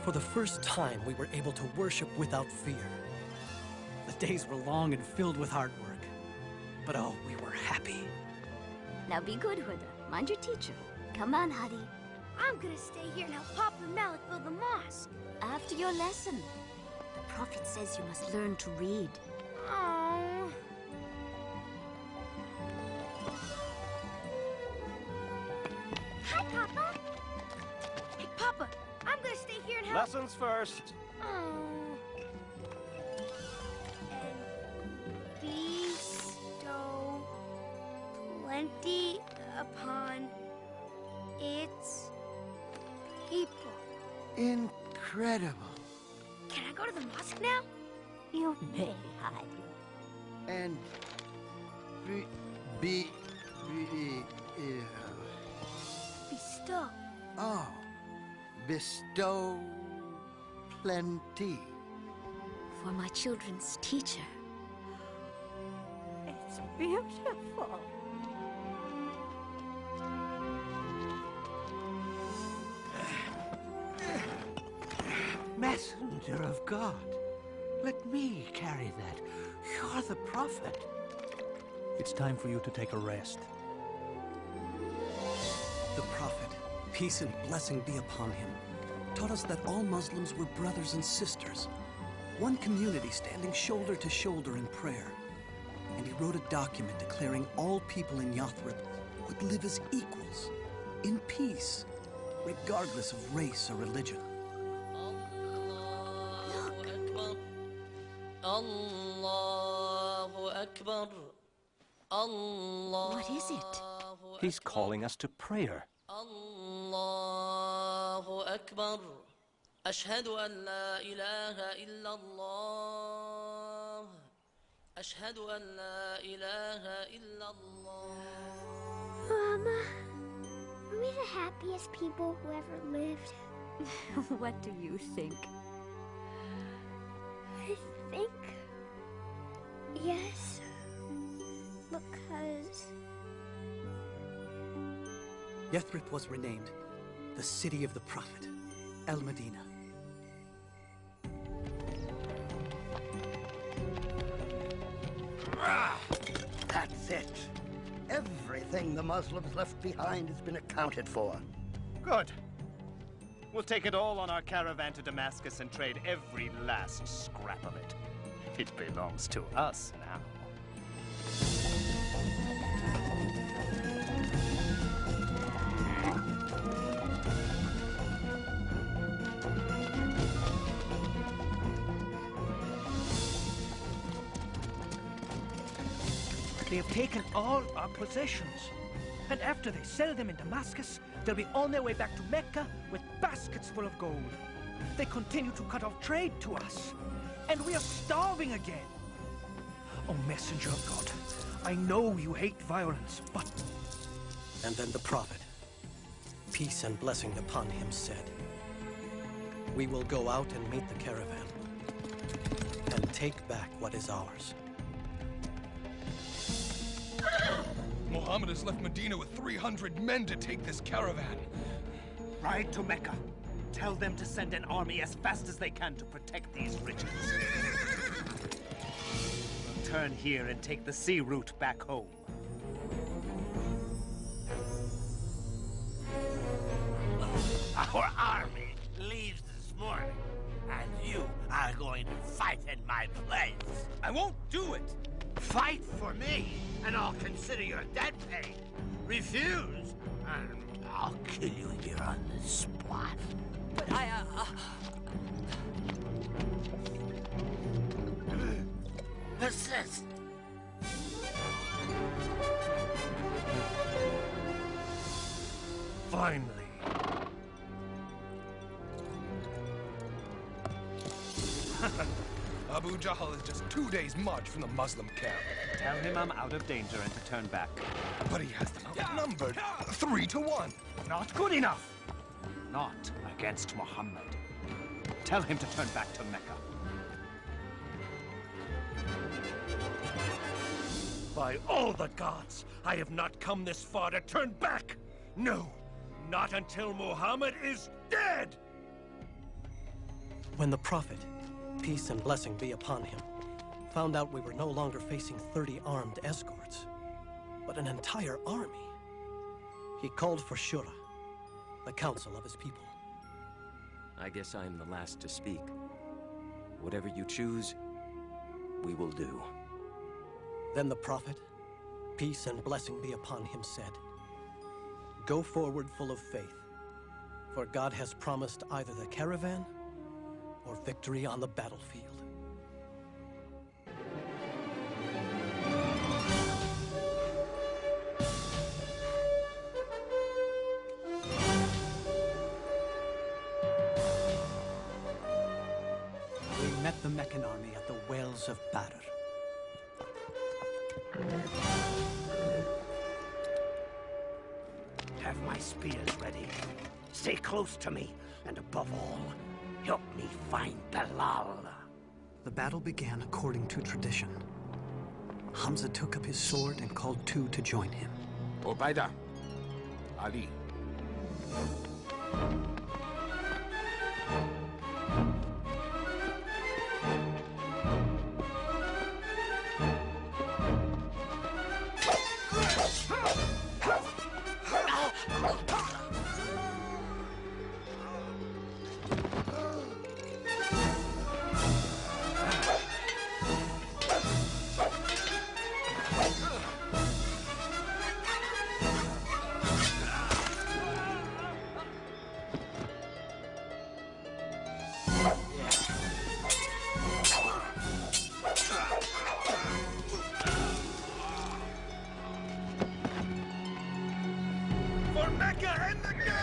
Speaker 4: For the first time, we were able to worship without fear. The days were long and filled with hard work. But oh, we were happy.
Speaker 1: Now be good, Huda. Mind your teacher. Come on, Hadi.
Speaker 2: I'm gonna stay here and help Papa and Malik build the mosque.
Speaker 1: After your lesson. The prophet says you must learn to read.
Speaker 2: Oh. Hi, Papa. Hey, Papa. I'm gonna stay here and help.
Speaker 22: Lessons first.
Speaker 2: Oh. And bestow plenty upon its people.
Speaker 8: Incredible.
Speaker 2: Can I go to the mosque now?
Speaker 1: You may, Hadi.
Speaker 8: And
Speaker 2: Bestow.
Speaker 8: Oh, bestow plenty.
Speaker 1: For my children's teacher. It's beautiful.
Speaker 25: Messenger of God, let me carry that. You're the prophet.
Speaker 4: It's time for you to take a rest. The prophet, peace and blessing be upon him, taught us that all Muslims were brothers and sisters, one community standing shoulder to shoulder in prayer. And he wrote a document declaring all people in Yathrib would live as equals, in peace, regardless of race or religion.
Speaker 1: What is it?
Speaker 14: He's calling us to prayer.
Speaker 11: Allahu Akbar. Ashhadu an la ilaha illallah. Ashhadu an la ilaha illallah.
Speaker 2: Mama, are we the happiest people who ever lived?
Speaker 1: What do you think?
Speaker 2: I think yes, because
Speaker 4: Yathrib was renamed the city of the prophet, Al-Medina.
Speaker 5: That's it. Everything the Muslims left behind has been accounted for.
Speaker 22: Good. We'll take it all on our caravan to Damascus and trade every last scrap of it. It belongs to us now.
Speaker 6: They have taken all our possessions. And after they sell them in Damascus, they'll be on their way back to Mecca with baskets full of gold. They continue to cut off trade to us.
Speaker 17: and we are starving again. Oh, messenger of God, I know you hate violence, but...
Speaker 4: And then the prophet, peace and blessing upon him, said, "We will go out and meet the caravan, and take back what is ours."
Speaker 20: Muhammad has left Medina with 300 men to take this caravan.
Speaker 17: Ride to Mecca. Tell them to send an army as fast as they can to protect these riches. Turn here and take the sea route back home.
Speaker 15: Our army leaves this morning, and you are going to fight in my place.
Speaker 17: I won't do it!
Speaker 15: Fight for me, and I'll consider your debt paid. Refuse, and I'll kill you here on the spot.
Speaker 11: But
Speaker 15: Persist.
Speaker 6: Finally.
Speaker 20: Abu Jahl is just 2 days' march from the Muslim camp.
Speaker 17: Tell him I'm out of danger and to turn back.
Speaker 20: But he has them outnumbered 3 to 1.
Speaker 17: Not good enough. Not against Muhammad. Tell him to turn back to Mecca.
Speaker 6: By all the gods, I have not come this far to turn back! No, not until Muhammad is dead!
Speaker 4: When the prophet, peace and blessing be upon him, found out we were no longer facing 30 armed escorts, but an entire army, he called for Shura, the council of his people.
Speaker 22: I guess I'm the last to speak. Whatever you choose, we will do.
Speaker 4: Then the prophet, peace and blessing be upon him, said, "Go forward full of faith, for God has promised either the caravan or victory on the battlefield." We met the Meccan army at the wells of Badr.
Speaker 15: Have my spears ready. Stay close to me, and above all, help me find Bilal.
Speaker 4: The battle began according to tradition. Hamza took up his sword and called two to join him.
Speaker 15: Ubaidah, Ali.
Speaker 6: For Mecca and the gods!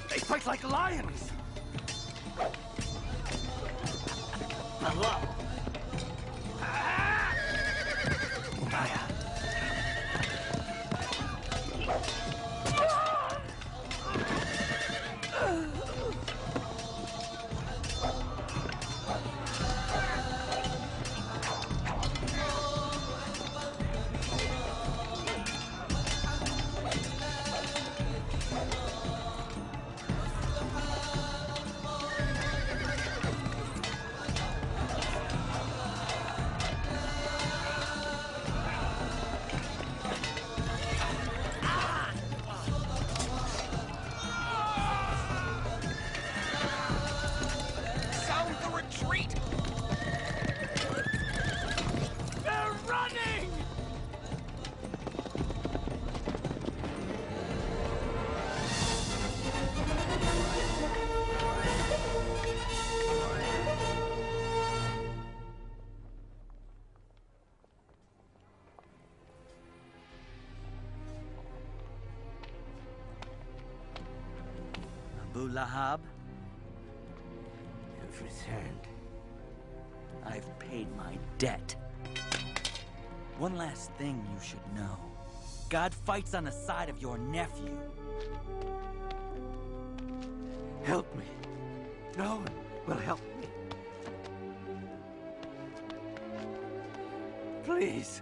Speaker 17: They fight like lions!
Speaker 15: Bilal.
Speaker 25: Abu Lahab? You've returned. I've paid my debt. One last thing you should know. God fights on the side of your nephew.
Speaker 17: Help me. No one will help me. Please.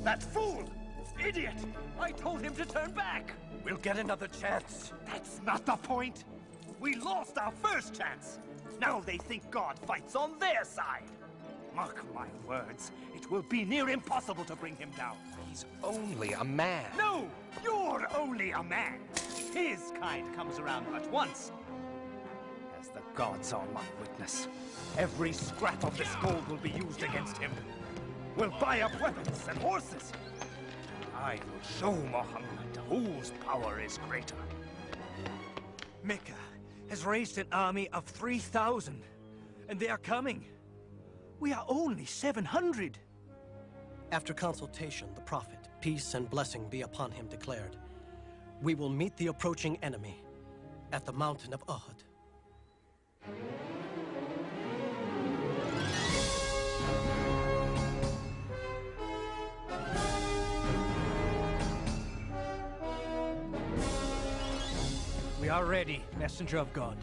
Speaker 6: That fool! Idiot! I told him to turn back!
Speaker 20: We'll get another chance.
Speaker 6: That's not the point! We lost our first chance! Now they think God fights on their side! Mark my words, it will be near impossible to bring him down.
Speaker 20: He's only a man.
Speaker 6: No! You're only a man! His kind comes around but once. As the gods are my witness, every scrap of this gold will be used against him. We'll buy up weapons and horses. I will show Muhammad whose power is greater.
Speaker 10: Mecca has raised an army of 3,000, and they are coming. We are only 700.
Speaker 4: After consultation, the Prophet, peace and blessing be upon him, declared, "We will meet the approaching enemy at the mountain of Uhud."
Speaker 10: We are ready, messenger of God.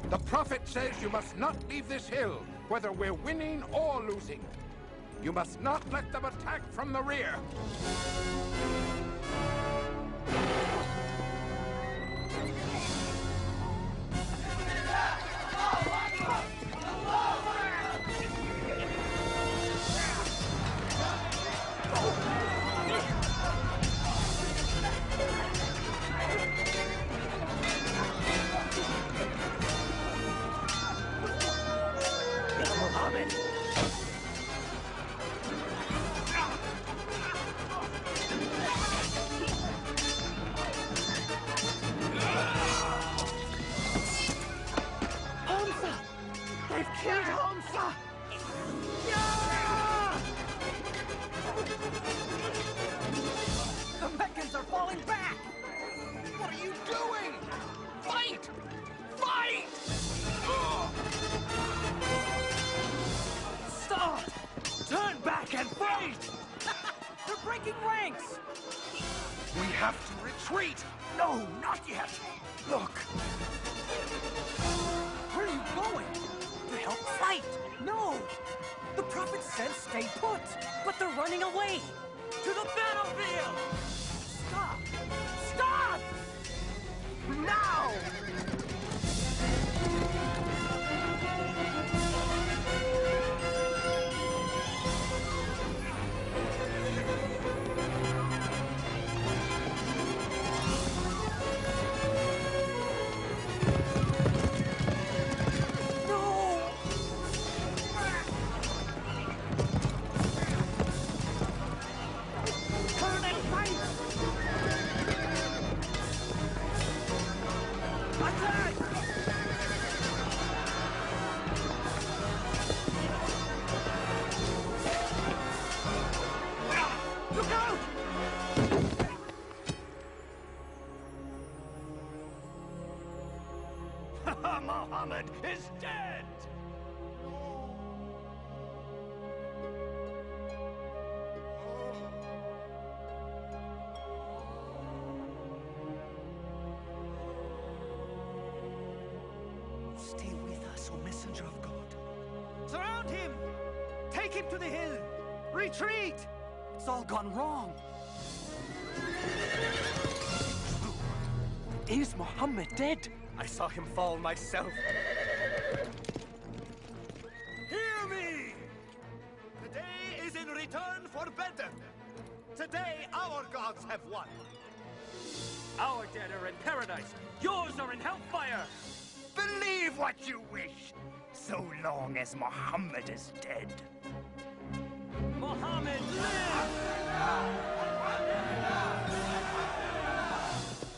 Speaker 7: The Prophet says you must not leave this hill, whether we're winning or losing. You must not let them attack from the rear.
Speaker 6: We have to retreat! No, not yet! Look!
Speaker 10: Where are you going? To help fight? No! The Prophet said stay put, but they're running away! To the battlefield! Stop! Stop!
Speaker 6: Now! Muhammad is dead!
Speaker 10: Stay with us, O messenger of God. Surround him! Take him to the hill! Retreat! It's all gone wrong.
Speaker 17: Is Muhammad dead?
Speaker 6: I saw him fall myself. Hear me! Today is in return for Bedr. Today our gods have won.
Speaker 22: Our dead are in paradise. Yours are in hellfire.
Speaker 6: Believe what you wish, so long as Muhammad is dead.
Speaker 22: Muhammad lives!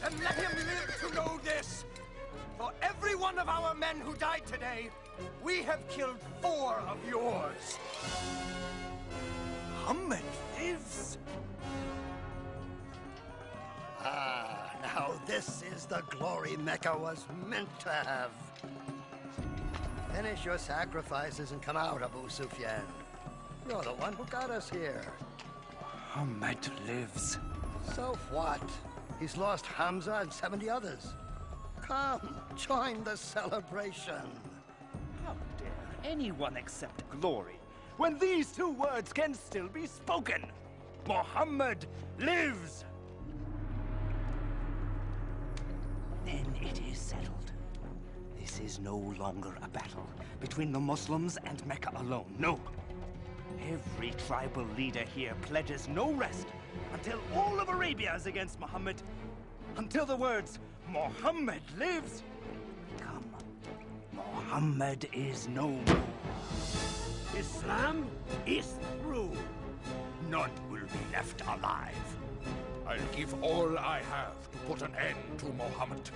Speaker 6: And let him live to know this. For everyone
Speaker 17: one of our men who died today, we have killed 4 of yours. Muhammad lives.
Speaker 5: Ah, now this is the glory Mecca was meant to have. Finish your sacrifices and come out, Abu Sufyan. You're the one who got us here.
Speaker 17: Muhammad lives.
Speaker 5: So what? He's lost Hamza and 70 others. Come, join the celebration.
Speaker 17: How dare anyone accept glory when these 2 words can still be spoken? Muhammad lives! Then it is settled. This is no longer a battle between the Muslims and Mecca alone. No. Every tribal leader here pledges no rest until all of Arabia is against Muhammad. Until the words, Muhammad lives, come. Muhammad is no more. Islam is through. None will be left alive.
Speaker 6: I'll give all I have to put an end to Muhammad.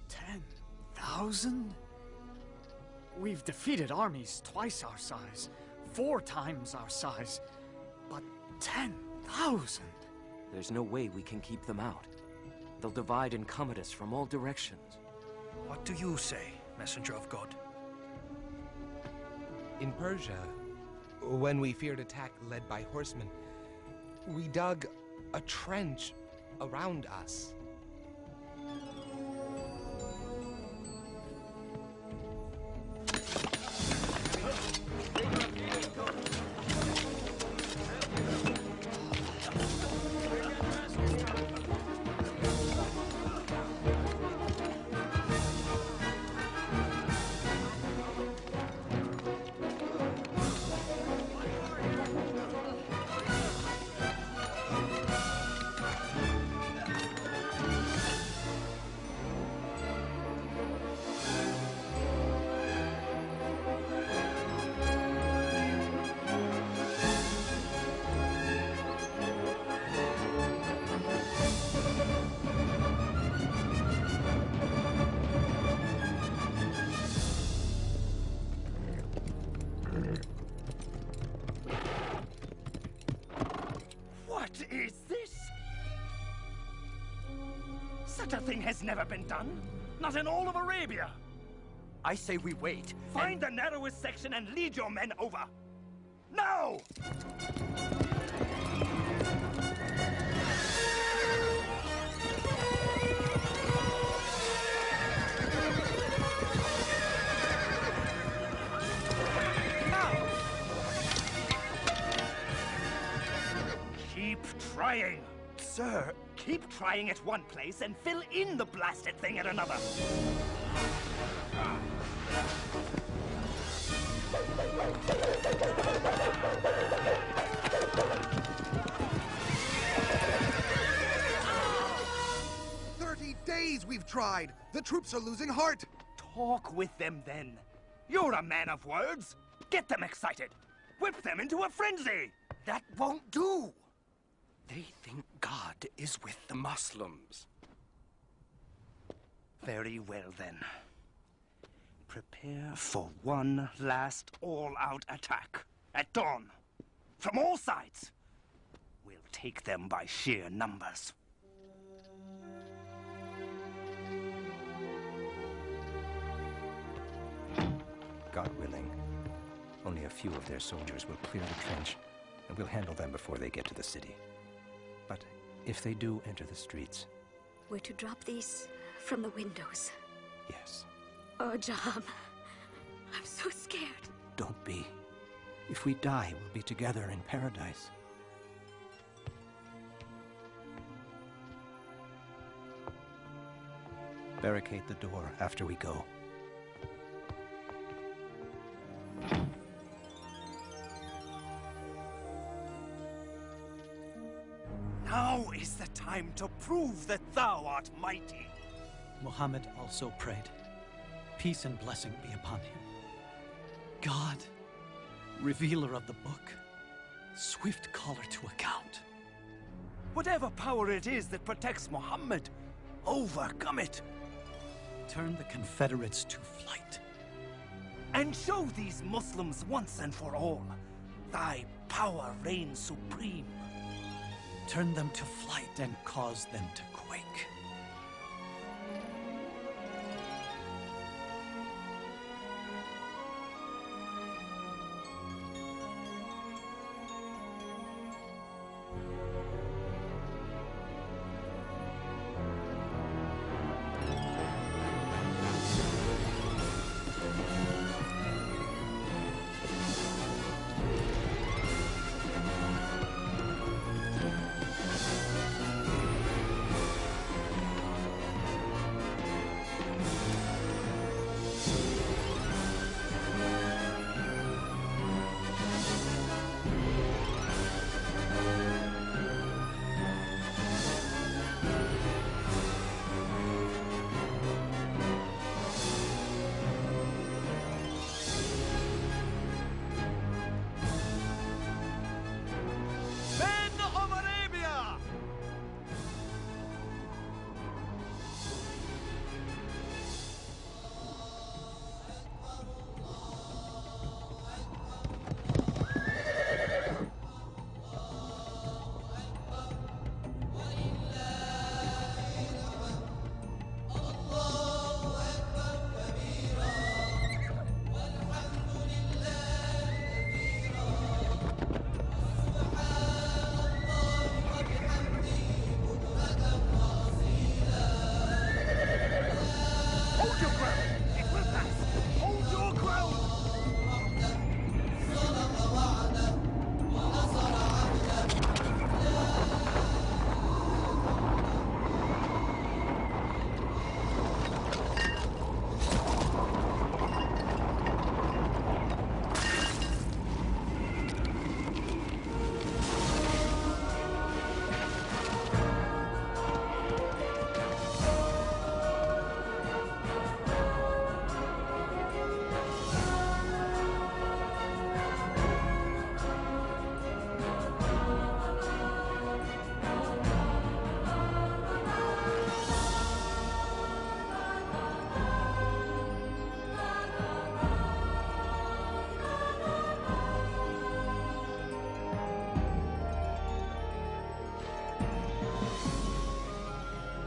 Speaker 16: 10,000? We've defeated armies twice our size, 4 times our size, but 10,000?
Speaker 22: There's no way we can keep them out. They'll divide and come at us from all directions.
Speaker 9: What do you say, messenger of God?
Speaker 20: In Persia, when we feared attack led by horsemen, we dug a trench around us.
Speaker 17: What is this? Such a thing has never been done. Not in all of Arabia.
Speaker 25: I say we wait.
Speaker 17: Find the narrowest section and lead your men over. Now! Keep trying. Sir, keep trying at one place and fill in the blasted thing at another.
Speaker 6: Days we've tried. The troops are losing heart.
Speaker 17: Talk with them then. You're a man of words. Get them excited. Whip them into a frenzy.
Speaker 25: That won't do. They think God is with the Muslims.
Speaker 17: Very well then. Prepare for one last all-out attack at dawn. From all sides. We'll take them by sheer numbers.
Speaker 14: God willing, only a few of their soldiers will clear the trench, and we'll handle them before they get to the city. But if they do enter the streets...
Speaker 1: We're to drop these from the windows.
Speaker 14: Yes.
Speaker 1: Oh, Jaham. I'm so scared.
Speaker 14: Don't be. If we die, we'll be together in paradise. Barricade the door after we go.
Speaker 17: Now is the time to prove that thou art mighty.
Speaker 4: Muhammad also prayed, peace and blessing be upon him. God, revealer of the book, swift caller to account.
Speaker 17: Whatever power it is that protects Muhammad,
Speaker 9: Overcome it!
Speaker 4: Turn the Confederates to flight.
Speaker 17: And show these Muslims once and for all, thy power reigns supreme.
Speaker 4: Turn them to flight and cause them to quake.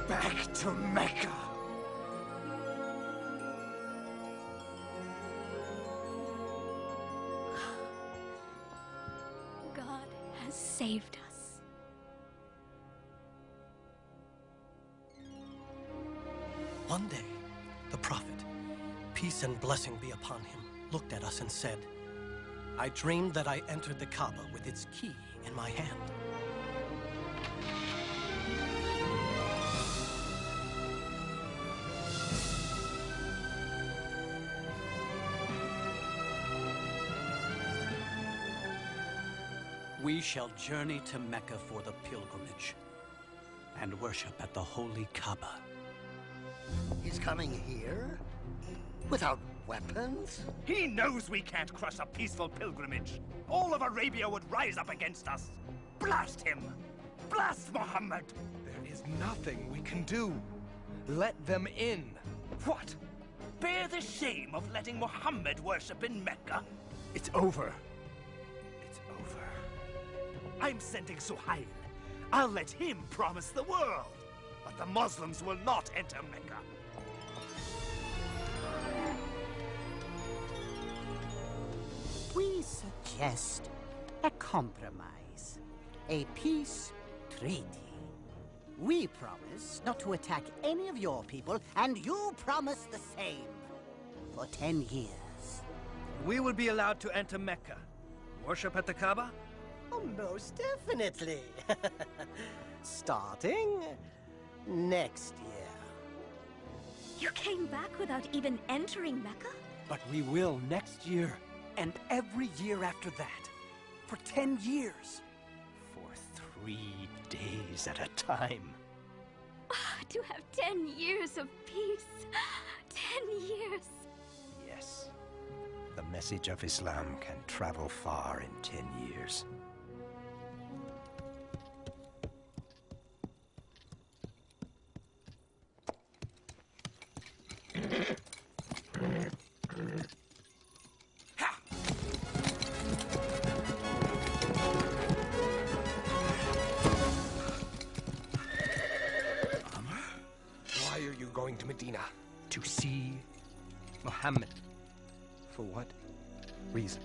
Speaker 17: Back to Mecca!
Speaker 1: God has saved us.
Speaker 4: One day, the prophet, peace and blessing be upon him, looked at us and said, I dreamed that I entered the Kaaba with its key in my hand. We shall journey to Mecca for the pilgrimage and worship at the holy Kaaba.
Speaker 5: He's coming here? Without weapons?
Speaker 17: He knows we can't crush a peaceful pilgrimage. All of Arabia would rise up against us. Blast him! Blast Muhammad!
Speaker 20: There is nothing we can do. Let them in.
Speaker 17: What? Bear the shame of letting Muhammad worship in Mecca?
Speaker 20: It's over.
Speaker 17: I'm sending Suhail. I'll let him promise the world. But the Muslims will not enter Mecca.
Speaker 3: We suggest a compromise. A peace treaty. We promise not to attack any of your people, and you promise the same. For 10 years.
Speaker 9: We will be allowed to enter Mecca. Worship at the Kaaba?
Speaker 24: Oh, most definitely. Starting next year.
Speaker 1: You came back without even entering Mecca?
Speaker 4: But we will next year, and every year after that. For 10 years.
Speaker 24: For 3 days at a time.
Speaker 1: To have 10 years of peace. 10 years.
Speaker 24: Yes. The message of Islam can travel far in 10 years.
Speaker 20: going to Medina.
Speaker 14: To see Muhammad. For what reason?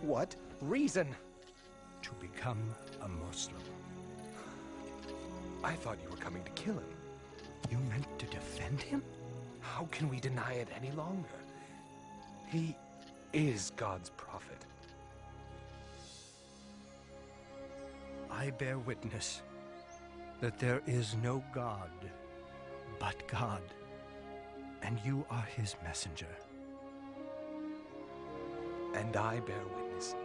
Speaker 20: What reason?
Speaker 14: To become a Muslim.
Speaker 20: I thought you were coming to kill him.
Speaker 14: You meant to defend him?
Speaker 20: How can we deny it any longer? He is God's prophet.
Speaker 14: I bear witness that there is no God but God, and you are his messenger.
Speaker 20: And I bear witness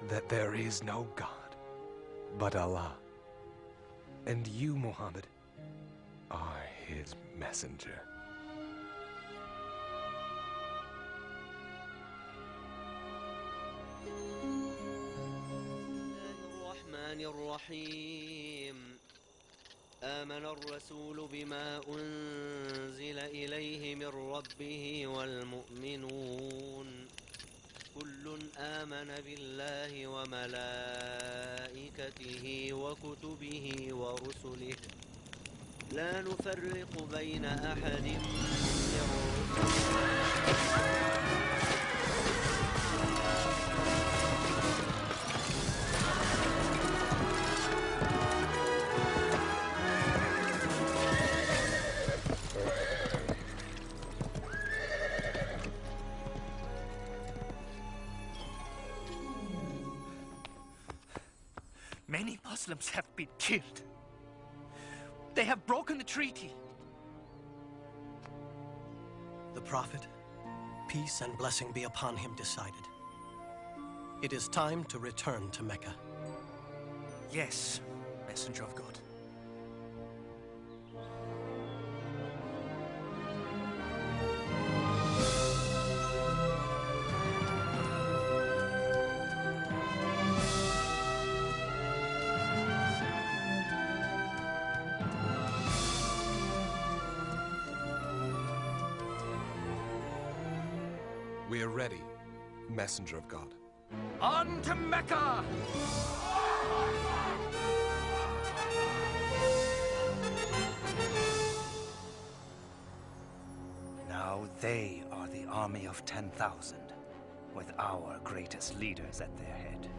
Speaker 20: that there is no God but Allah, and you, Muhammad, are his messenger.
Speaker 11: الرحيم آمن الرسول بما أنزل إليه من ربه والمؤمنون كل آمن بالله وملائكته وكتبه ورسله لا نفرق بين أحد من رسله
Speaker 17: Many Muslims have been killed. They have broken the treaty.
Speaker 4: The Prophet, peace and blessing be upon him, decided. It is time to return to Mecca.
Speaker 17: Yes, Messenger of God.
Speaker 20: We are ready, Messenger of God.
Speaker 17: On to Mecca!
Speaker 25: Now they are the army of 10,000, with our greatest leaders at their head.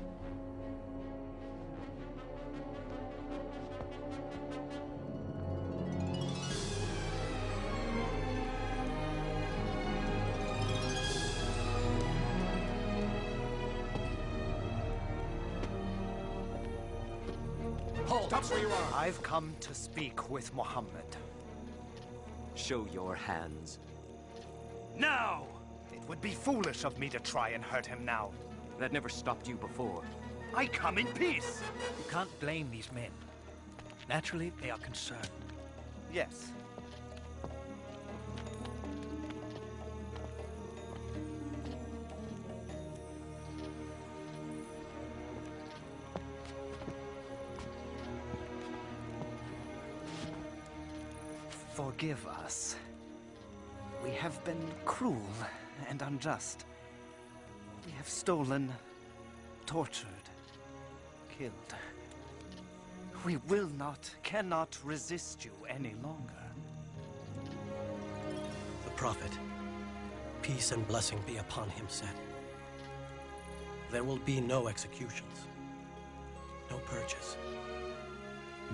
Speaker 17: Stop where you are! I've come to speak with Muhammad.
Speaker 22: Show your hands.
Speaker 17: Now! It would be foolish of me to try and hurt him now.
Speaker 22: That never stopped you before.
Speaker 17: I come in peace!
Speaker 12: You can't blame these men. Naturally, they are concerned.
Speaker 17: Yes. Forgive us. We have been cruel and unjust. We have stolen, tortured, killed. We will not, cannot resist you any longer.
Speaker 4: The Prophet, peace and blessing be upon him, said, there will be no executions, no purges.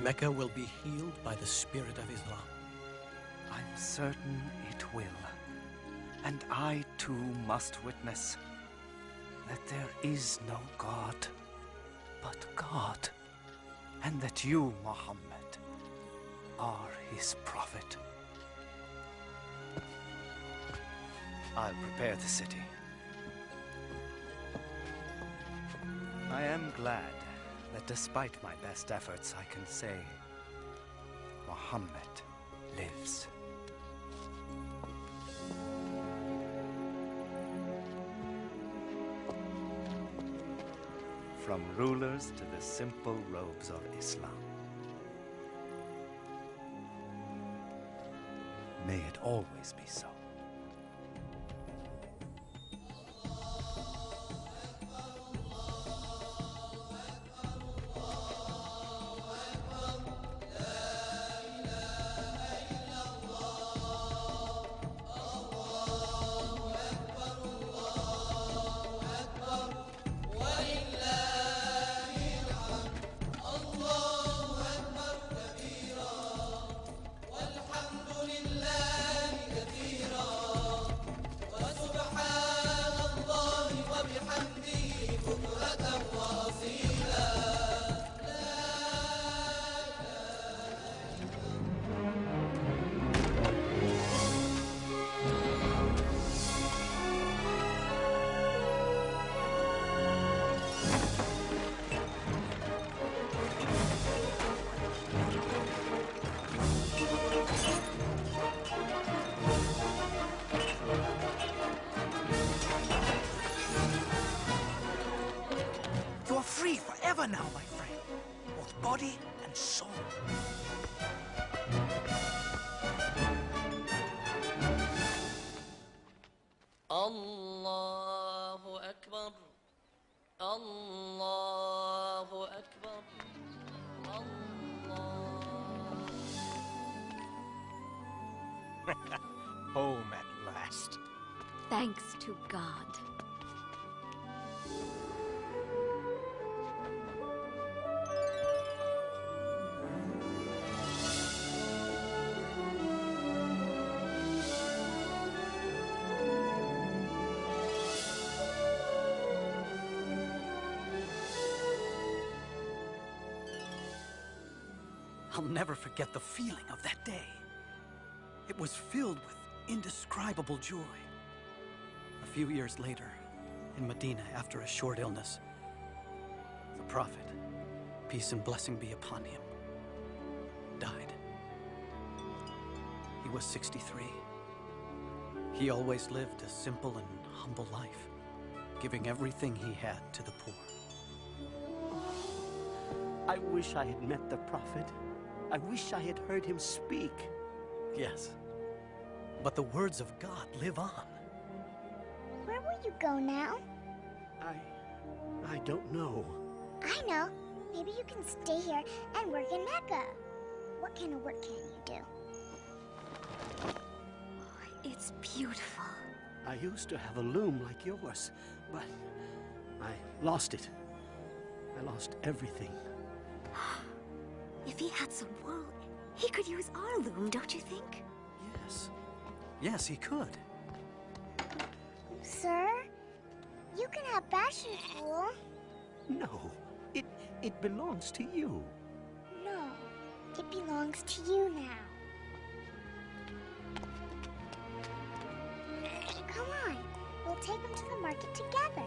Speaker 4: Mecca will be healed by the spirit of Islam.
Speaker 17: I'm certain it will. And I too must witness that there is no God but God, and that you, Muhammad, are his prophet. I'll prepare the city. I am glad that despite my best efforts, I can say Muhammad lives. From rulers to the simple robes of Islam. May it always be so.
Speaker 12: forever now, my friend. Both body and soul.
Speaker 11: Allahu Akbar. Allahu Akbar.
Speaker 12: Home at last.
Speaker 1: Thanks to God.
Speaker 4: I'll never forget the feeling of that day. It was filled with indescribable joy. A few years later, in Medina, after a short illness, the Prophet, peace and blessing be upon him, died. He was 63. He always lived a simple and humble life, giving everything he had to the poor.
Speaker 3: I wish I had met the Prophet. I wish I had heard him speak.
Speaker 4: Yes, but the words of God live on.
Speaker 2: Where will you go now?
Speaker 3: I don't know.
Speaker 2: I know. Maybe you can stay here and work in Mecca. What kind of work can you do?
Speaker 1: It's beautiful.
Speaker 3: I used to have a loom like yours, but I lost it. I lost everything.
Speaker 1: If he had some wool, he could use our loom, don't you think?
Speaker 4: Yes. Yes, he could.
Speaker 2: Sir, you can have Bashar's wool.
Speaker 3: No, it belongs to you.
Speaker 2: No, it belongs to you now. Come on, we'll take him to the market together.